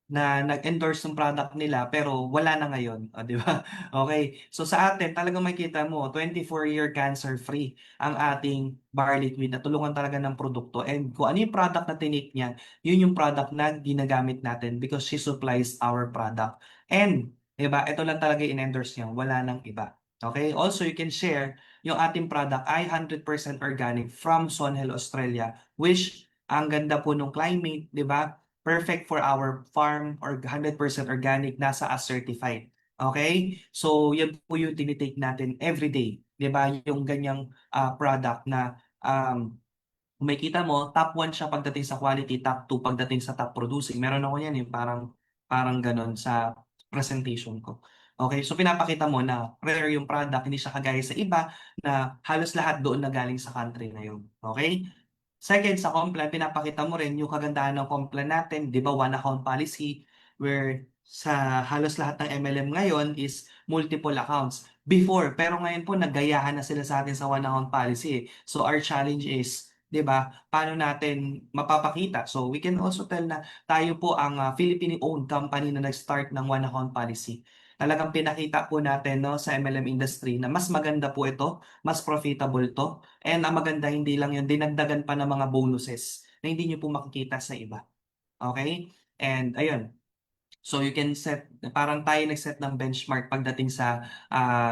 nag-endorse ng product nila pero wala na ngayon, di ba? Okay. So sa atin, talagang makikita mo, 24-year cancer-free ang ating barley wheat na tulungan talaga ng produkto. And kung ano yung product na tinake niya, yun yung product na ginagamit natin because she supplies our product. And, di ba, ito lang talaga in-endorse niya, wala nang iba. Okay? Also, you can share yung ating product ay 100% organic from Sonhel, Australia, which ang ganda po ng climate, di ba? Perfect for our farm or 100% organic, nasa as certified. Okay? So, yan po yung tinitake natin every day. 'Di ba? Yung ganyang product na kung makikita mo, top 1 siya pagdating sa quality, top 2 pagdating sa top producing. Meron ako yan yung parang ganun sa presentation ko. Okay, so pinapakita mo na rare yung product, hindi siya kagaya sa iba na halos lahat doon na galing sa country na yun. Okay? Second, sa Complan, pinapakita mo rin yung kagandahan ng Complan natin, di ba, one account policy, where sa halos lahat ng MLM ngayon is multiple accounts. Before, pero ngayon po naggayahan na sila sa atin sa one account policy. So our challenge is, di ba, paano natin mapapakita? So we can also tell na tayo po ang Philippine-owned company na nag-start ng one account policy. Talagang pinakita po natin, no, sa MLM industry na mas maganda po ito, mas profitable to. And ang maganda, hindi lang yun, dinagdagan pa ng mga bonuses na hindi nyo po makikita sa iba. Okay? And ayun, so you can set, parang tayo nag-set ng benchmark pagdating sa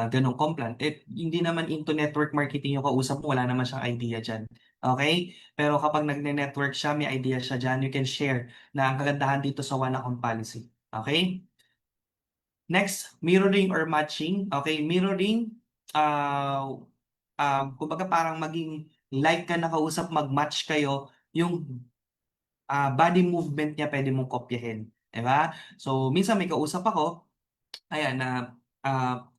ganong Complan. Hindi naman into network marketing yung kausap mo, wala naman siyang idea dyan. Okay? Pero kapag nagne-network siya, may idea siya dyan, you can share na ang kagandahan dito sa one account policy. Okay? Next, mirroring or matching. Okay, mirroring, ah kumbaga parang maging like ka nakausap, mag-match kayo, yung body movement niya pwede mong kopyahin, 'di ba? So, minsan may kausap ako, ayan na,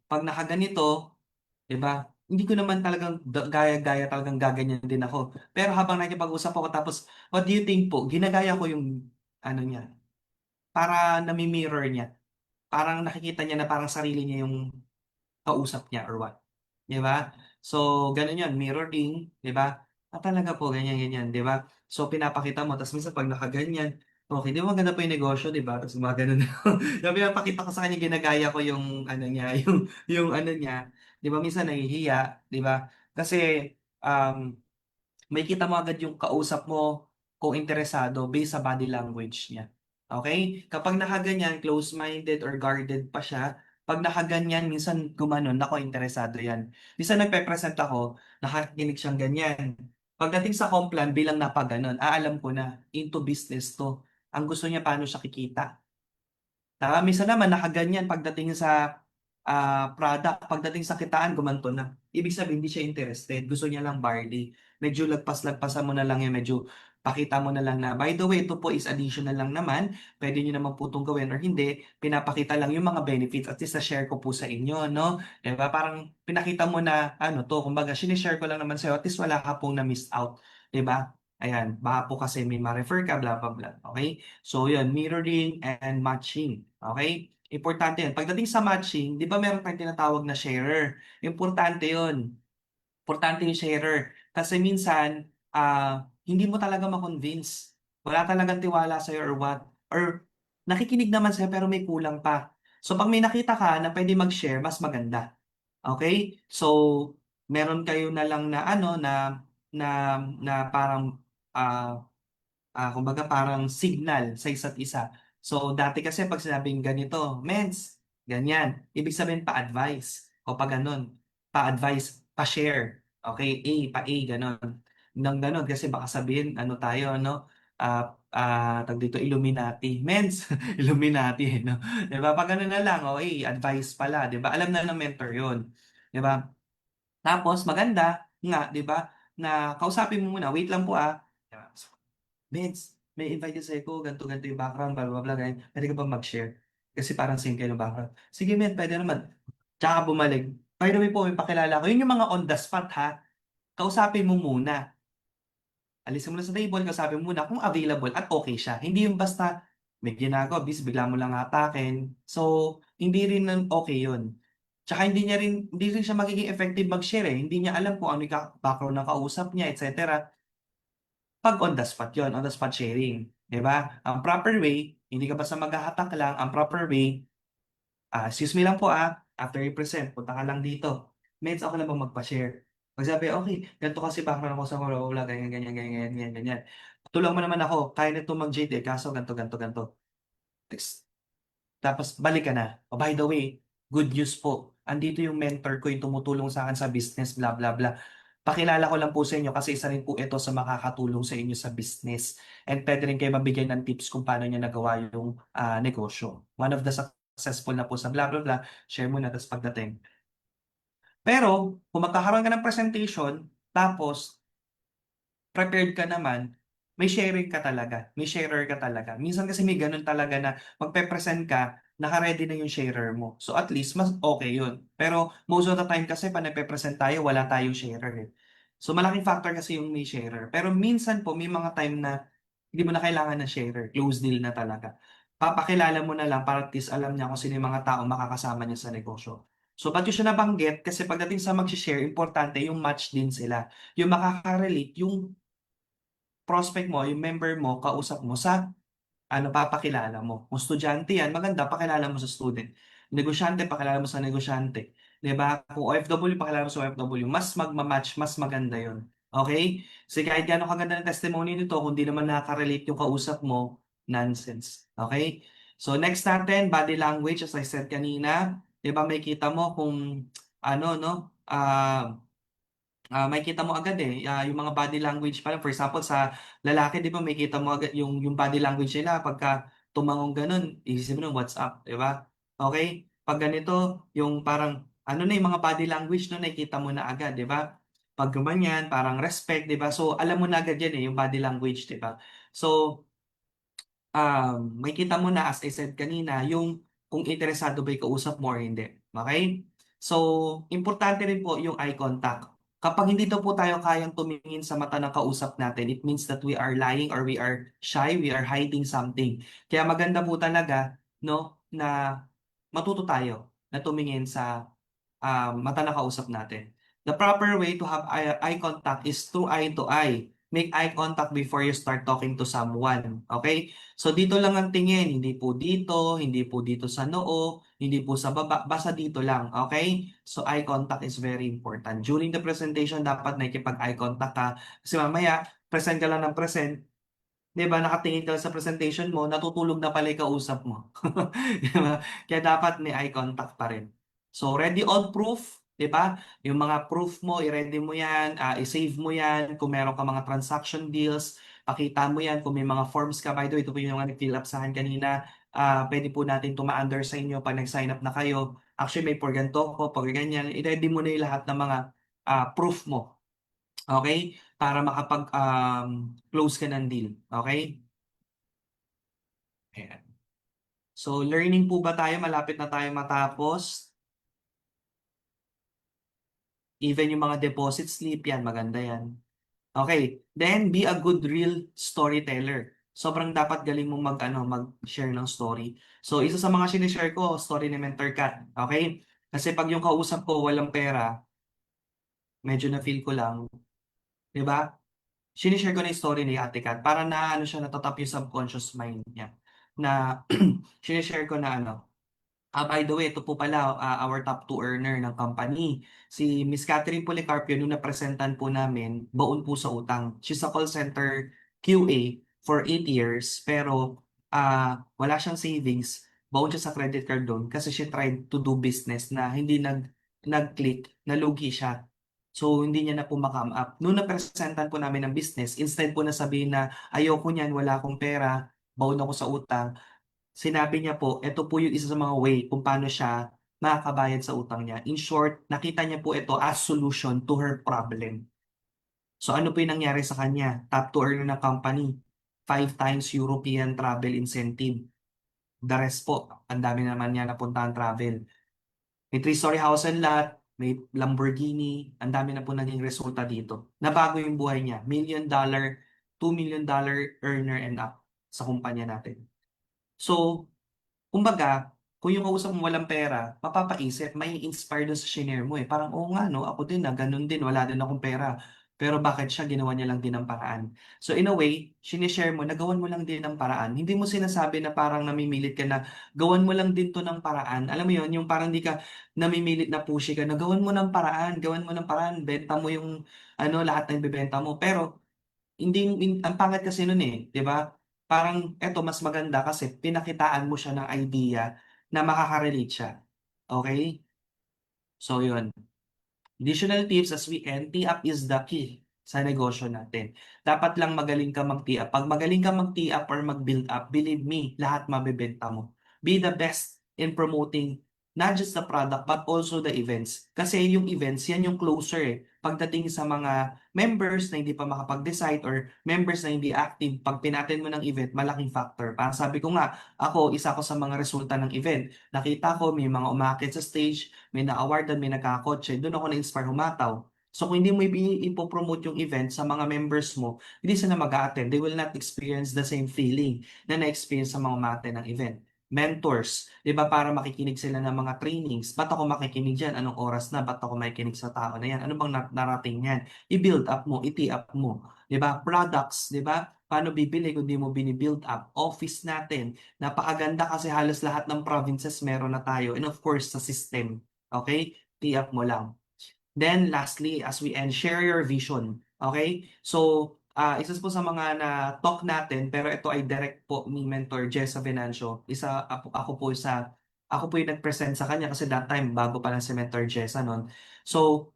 'pag nakaganito, 'di ba, hindi ko naman talagang gaya-gaya, talagang gaganyan din ako. Pero habang nakikipag-usap ako tapos, "What do you think po?" Ginagaya ko yung ano niya, para nami-mirror niya. Parang nakikita niya na parang sarili niya yung kausap niya or what, 'di ba? So, gano'n 'yun, mirroring, 'di ba? Talaga po ganyan, ganyan, 'di ba? So, pinapakita mo ta's minsan 'pag nakaganyan, okey, 'di ba maganda po yung negosyo, 'di ba? Ta's gumaganon ako. Pinapakita ko sa kanya, ginagaya ko yung ano niya, yung ano niya, 'di ba minsan nahihiya, 'di ba? Kasi, um makikita mo agad yung kausap mo kung interesado based sa body language niya. Okay? Kapag nakaganyan, close-minded or guarded pa siya, pag nakaganyan, minsan gumanon, "Naku, interesado yan." Minsan nagpe-present ako, nakakinig siyang ganyan. Pagdating sa Complan, bilang napaganon, alam ko na into business 'to. Ang gusto niya paano siya kikita. Minsan naman nakaganyan pagdating sa product, pagdating sa kitaan gumanto na. Ibig sabihin hindi siya interested, gusto niya lang barley. Medyo lagpas-lagpasan mo na lang 'yan, medyo pakita mo na lang na, "By the way, ito po is additional lang naman, puwede niyo naman po 'tong gawin or hindi." Pinapakita lang yung mga benefits, at least na-share ko po sa inyo 'no, 'di ba? Parang pinakita mo na ano 'to, kumbaga shine-share ko lang naman sa'yo, at least wala ka pong na-miss out, 'di ba? Ayan, baka po kasi may ma-refer ka, bla bla bla, okey? So 'yun, mirroring and matching, okay? Importante 'yan. Pagdating sa matching, 'di ba meron tayong tinatawag na sharer, importante 'yun. Importante yung sharer. Kasi minsan, hindi mo talaga ma-convince. Wala talagang tiwala sa'yo or what, or nakikinig naman sa'yo pero may kulang pa. So 'pag may nakita ka na puwede mag-share, mas maganda. Okay? So, meron kayo na lang na ano na parang kumbaga parang signal sa isa't isa. So, dati kasi pag sinabing ganito, mens, ganyan. Ibig sabihin pa-advise. O pag ganun, pa-advise, pa-share. Okay, pa-A, ganun. Nang ganun, kasi baka sabihin, ano tayo, no? Tag dito, Illuminati. Mens, Illuminati, no? Diba? Pag ganun na lang, advice pala, diba? Alam na ng mentor yun. Diba? Tapos, maganda nga, diba? Na kausapin mo muna, wait lang po diba? Meds, may invite kasi ako, ganito, ganito yung background, blah, blah, blah, ganyan. Pwede ka ba mag-share? Kasi parang same kayo ng background. Sige, men, pwede naman. Tsaka bumalik. By the way po, may pakilala ko. Yun yung mga on the spot, ha? Kausapin mo muna. Alisin mo na sa table, kausapin mo muna kung available at okay siya. Hindi yung basta may ginagawa, bis, bigla mo lang atakin. So, hindi rin okay yun. Tsaka hindi rin siya magiging effective mag-share eh. Hindi niya alam kung ano yung background ng kausap niya, etc. Pag on the spot yun, on the spot sharing. 'Di ba? Ang proper way, hindi ka basta maghahatak lang. Ang proper way, excuse me lang po after you present, punta ka lang dito. Meds, ako lang ba magpa-share? Pag sabi, okay, ganito kasi background ako sa blah, blah, blah, ganyan, ganyan, ganyan, ganyan, ganyan. Tulungan mo naman ako, kaya nito mag-JD, kaso ganito, ganito, ganito. Tapos balik ka na. Oh, by the way, good news po. Andito yung mentor ko yung tumutulong sa akin sa business, blah, blah, blah. Pakilala ko lang po sa inyo kasi isa rin po ito sa makakatulong sa inyo sa business. And pwede rin kayo mabigyan ng tips kung paano niya nagawa yung negosyo. One of the successful na po sa blah, blah, blah. Share mo na, tapos pagdating. Pero, kung magkakaroon ka ng presentation, tapos prepared ka naman, may sharing ka talaga, may sharer ka talaga. Minsan kasi may ganun talaga na magpe-present ka, naka-ready na yung sharer mo. So at least, mas okay yun. Pero most of the time kasi pag nagpe-present tayo, wala tayong sharer eh. So malaking factor kasi yung may sharer. Pero minsan po, may mga time na hindi mo na kailangan ng sharer, close deal na talaga. Papakilala mo na lang para at least alam niya kung sino yung mga tao makakasama niya sa negosyo. So, ba't ko siya nabanggit? Kasi pagdating sa mag-share, importante yung match din sila. Yung makaka-relate, yung prospect mo, yung member mo, kausap mo sa papakilala mo. Kung estudyante yan, maganda, pakilala mo sa student. Negosyante, pakilala mo sa negosyante. 'Di ba? Kung OFW, pakilala mo sa OFW. Mas magma-match, mas maganda yon. Okay? Kasi kahit gaano kaganda ng testimony nito, kung di naman nakaka-relate yung kausap mo, nonsense. Okay? So next natin, body language, as I said kanina. 'Di ba, may kita mo kung ano, no? Makikita mo agad yung mga body language pa lang. For example, sa lalaki, di ba, makikita mo agad yung body language nila pagka tumangong ganun, isipin mo, what's up, di ba? Okay? Pag ganito, yung parang, ano na yung mga body language no, nakikita mo na agad, di ba? Pag gumanyan, parang respect, di ba? So, alam mo na agad yan yung body language, di ba? So, makikita mo na as I said kanina, yung kung interesado ba yung kausap mo or hindi. Okay? So, importante rin po yung eye contact. Kapag hindi daw po tayo kayang tumingin sa mata ng kausap natin, it means that we are lying or we are shy, we are hiding something. Kaya maganda po talaga, no, na matuto tayo na tumingin sa mata na kausap natin. The proper way to have eye contact is through eye to eye. Make eye contact before you start talking to someone. Okay? So dito lang ang tingin, hindi po dito sa noo, hindi po sa baba, basta dito lang. Okay? So eye contact is very important. During the presentation, dapat nakikipag-eye contact ka. Kasi mamaya, present ka lang ng present, 'di ba, nakatingin ka sa presentation mo, natutulog na pala yung kausap mo. 'Di ba? Kaya dapat may eye contact pa rin. So, ready all proof, 'di ba? Yung mga proof mo, i-ready mo 'yan, i-save mo 'yan. Kung meron ka mga transaction deals, pakita mo 'yan. Kung may mga forms ka, by the way, ito po yung mga nag-fill up sa akin kanina. Pwede po natin tuma-under sa inyo pag nag-sign up na kayo. Actually, may for ganito ko, pag ganyan. I-ready mo na yung lahat ng mga proof mo. Okay? Para makapag-close ka ng deal. Okay? Ayan. So, learning po ba tayo? Malapit na tayo matapos. Even yung mga deposit slip, yan, maganda yan. Okay. Then, be a good real storyteller. Sobrang dapat galing mong mag-share ng story. So, isa sa mga sinishare ko, story ni Mentor Kat. Okay? Kasi pag yung kausap ko walang pera, medyo na-feel ko lang, di ba? Sinishare ko na yung story ni Ate Kat para na siya natatap yung subconscious mind niya. Na sinishare ko na By the way, ito po pala, our top 2 earner ng company. Si Miss Catherine Policarpio, nung napresentan po namin, baon po sa utang. She's a call center QA for 8 years, pero wala siyang savings. Baon siya sa credit card doon kasi she tried to do business na hindi nag-click, nalugi siya. So, hindi niya na po makam up. Nung napresentan po namin ng business, instead po na sabihin na ayoko niyan, wala akong pera, baon ako sa utang, sinabi niya po, ito po yung isa sa mga way kung paano siya makakabayad sa utang niya. In short, nakita niya po ito as solution to her problem. So ano po yung nangyari sa kanya? Top to earner ng company. 5 times European travel incentive. The rest po, ang dami naman niya napuntahan travel. May 3-story house and lot, may Lamborghini, ang dami na po naging resulta dito. Nabago yung buhay niya. $1 million, $2 million earner and up sa kumpanya natin. So, kumbaga, kung yung kausap mo walang pera, mapapaisip, may inspire doon sa shinare mo eh. Parang, oo nga no, ako din na, ganun din, wala din akong pera. Pero bakit siya ginawa niya lang din ng paraan? So in a way, sinishare mo, nagawan mo lang din ng paraan. Hindi mo sinasabi na parang namimilit ka na gawan mo lang din to ng paraan. Alam mo yon, yung parang di ka namimilit na pushy ka na gawan mo ng paraan, gawan mo ng paraan, benta mo yung lahat ng bebenta mo. Pero hindi, ang pangit kasi nun eh, 'di ba? Parang eto mas maganda kasi pinakitaan mo siya ng idea na makaka-relate siya. Okay? So yun. Additional tips as we end, tee up is the key sa negosyo natin. Dapat lang magaling ka mag-tee up. Pag magaling ka mag-tee up or mag-build up, believe me, lahat mabebenta mo. Be the best in promoting not just the product but also the events. Kasi yung events, yan yung closer eh. Pagdating sa mga members na hindi pa makapag-decide or members na hindi active, pag pinatin mo ng event, malaking factor. Parang sabi ko nga, ako, isa ko sa mga resulta ng event. Nakita ko may mga umakit sa stage, may na-awardan, may nagkakotse, doon ako na-inspire humataw. So kung hindi mo ipopromote yung event sa mga members mo, hindi sila mag-a-attend. They will not experience the same feeling na na-experience sa mga umaattend ng event. Mentors, di ba, para makikinig sila ng mga trainings. Ba't ako makikinig dyan? Anong oras na? Ba't ako makikinig sa tao na yan? Ano bang narating yan? I-build up mo, i-tee up mo. Di ba? Products, di ba? Paano bibili kung di mo bini-build up? Office natin. Napakaganda kasi halos lahat ng provinces meron na tayo. And of course, sa system. Okay? Tee up mo lang. Then lastly, as we end, share your vision. Okay? So, isa po sa mga na-talk natin, pero ito ay direct po ni Mentor Jessa Venancio. Ako po yung nag-present sa kanya kasi that time, bago pa lang si Mentor Jessa noon. So,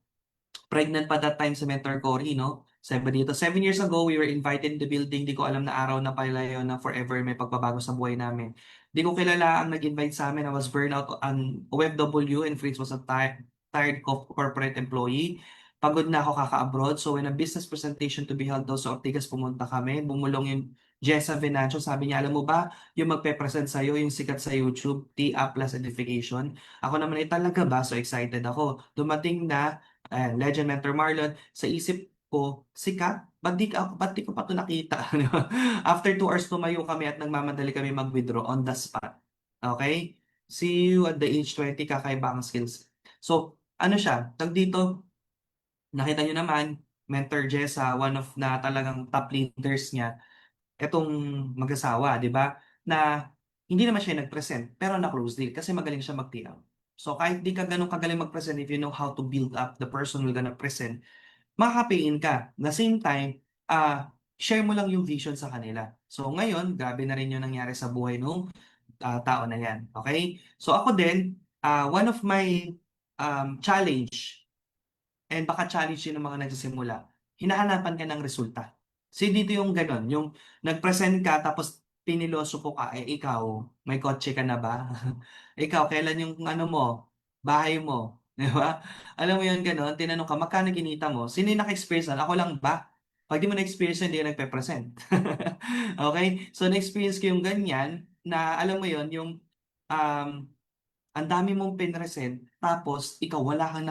pregnant pa that time si Mentor Cory, no? Sabi dito, 7 years ago, we were invited in the building. Di ko alam na araw na pala yun na forever may pagbabago sa buhay namin. Di ko kilala ang nag-invite sa amin. I was burnout on OFW and Fritz was a tired corporate employee. Pagod na ako kaka-abroad. So when a business presentation to be held daw sa Ortigas, pumunta kami. Bumulong yung Jessa Venancio. Sabi niya, alam mo ba, yung magpe-present sa'yo, yung sikat sa YouTube, TA plus Edification. Ako naman ay talaga ba? So excited ako. Dumating na Legend Mentor Marlon, sa isip ko, sikat? Ba't di ko pa ito nakita? Di ba? After 2 hours tumayo kami at nagmamadali kami mag-withdraw on the spot. Okay? See you at the age 20, kakaiba ang skills. So, ano siya? Tag dito, nakita nyo naman, Mentor Jessa, one of na talagang top leaders niya, etong mag-asawa, di ba? Na hindi naman siya nag-present, pero na-close deal kasi magaling siya mag-TL. So kahit di ka ganun kagaling mag-present, if you know how to build up the person who's gonna present, makaka-pay-in ka. The same time, share mo lang yung vision sa kanila. So ngayon, grabe na rin yung nangyari sa buhay nung tao na yan. Okay? So ako din, one of my challenge, and baka challenge yun ng mga nagsisimula, hinahanapan ka ng resulta. So dito yung ganon, yung nag-present ka tapos piniloso ko ka, ikaw, may kotse ka na ba? Ikaw, kailan yung ano mo, bahay mo? Di ba? Alam mo yun ganon, tinanong ka, magkano kinita mo? Sino yung naka-experience nun? Ako lang ba? Pag di mo na-experience, hindi ka nagpe-present. Okay? So na-experience ko yung ganyan, na alam mo yun, yung um, ang dami mong pinresent, tapos ikaw wala kang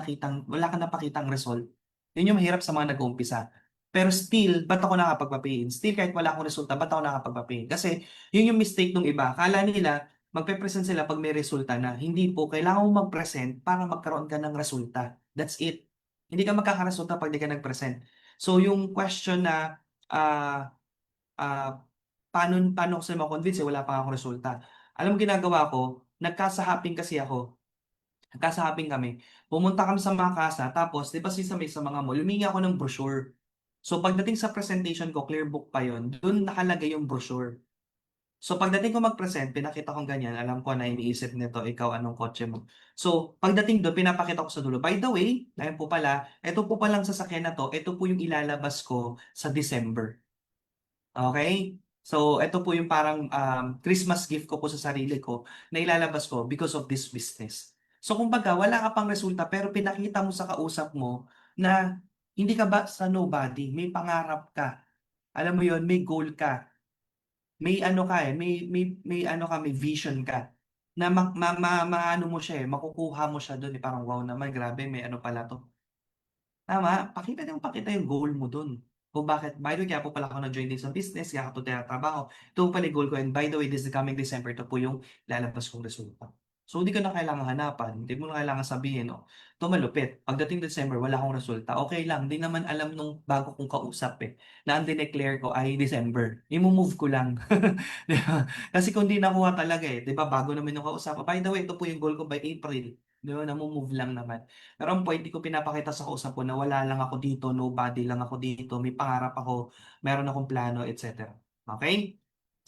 napakitang result. Yun yung mahirap sa mga nag-uumpisa. Pero still, ba't ako nakapagpapain? Still, kahit wala akong resulta, ba't ako nakapagpapain? Kasi yun yung mistake ng iba. Kala nila, magpe-present sila pag may resulta na. Hindi po, kailangan mo mag-present para magkaroon ka ng resulta. That's it. Hindi ka magkakaresulta pag di ka nag-present. So, yung question na, ah, paano ko sila makonvince, wala pa akong resulta. Alam mo ginagawa ko, nagkasahaping kasi ako. Nagkasahaping kami. Pumunta kami sa mga kasa, tapos, di ba sa mga mall, humingi ako ng brochure. So, pagdating sa presentation ko, clear book pa yon, dun nakalagay yung brochure. So, pagdating ko mag-present, pinakita kong ganyan, alam ko na iniisip nito, ikaw anong kotse mo. So, pagdating doon, pinapakita ko sa dulo. By the way, ayun po pala, ito po palang sasakyan na to, ito po yung ilalabas ko sa December. Okay? So, ito po yung parang Christmas gift ko po sa sarili ko na ilalabas ko because of this business. So, kumbaga, wala ka pang resulta pero pinakita mo sa kausap mo na hindi ka ba sa nobody, may pangarap ka. Alam mo yon, may goal ka. May ano ka may ano ka, may vision ka. Na maano mo siya makukuha mo siya doon parang wow naman, grabe may ano pala 'to. Tama, pakita yung goal mo dun. Kung bakit, by the way, kaya po pala ako nag-join din sa business, kaya ako tinatrabaho. Ito pala yung goal ko, and by the way, this is coming December, ito po yung lalabas kong resulta. So, hindi ko na kailangan hanapan, hindi mo na kailangan sabihin, no? Ito malupit, pagdating December, wala akong resulta, okay lang, hindi naman alam nung bago kong kausap na ang dineclare ko ay December. I-move ko lang. Di ba? Kasi kung di nakuha talaga di ba, bago naman yung kausap. By the way, ito po yung goal ko by April. Di ba, move lang naman. Pero ang point, di ko pinapakita sa kausap ko na wala lang ako dito, nobody lang ako dito, may pangarap ako, meron akong plano, etc. Okay?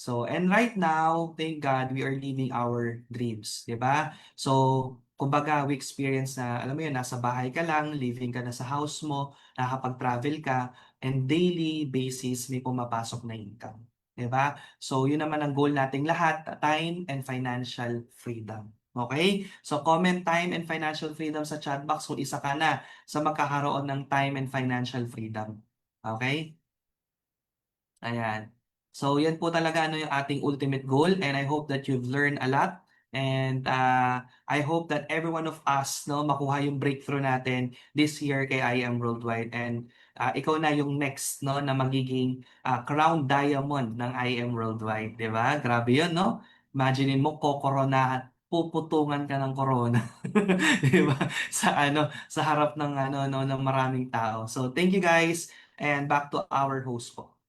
So, and right now, thank God, we are living our dreams, di ba? So, kumbaga, we experience na, alam mo yun, nasa bahay ka lang, living ka na sa house mo, nakakapag-travel ka, and daily basis may pumapasok na income. Di ba? So, yun naman ang goal nating lahat, time and financial freedom. Okay? So, comment time and financial freedom sa chat box kung isa ka na sa magkakaroon ng time and financial freedom. Okay? Ayan. So, yan po talaga ano yung ating ultimate goal, and I hope that you've learned a lot, and I hope that every one of us no makuha yung breakthrough natin this year kay I Am Worldwide, and ikaw na yung next no na magiging crown diamond ng I Am Worldwide, 'di ba? Grabe 'yun, no? Imagine mo kokoronahan, puputungan ka ng corona. 'Di ba? Sa harap ng ano no ng maraming tao. So, thank you guys, and back to our host po.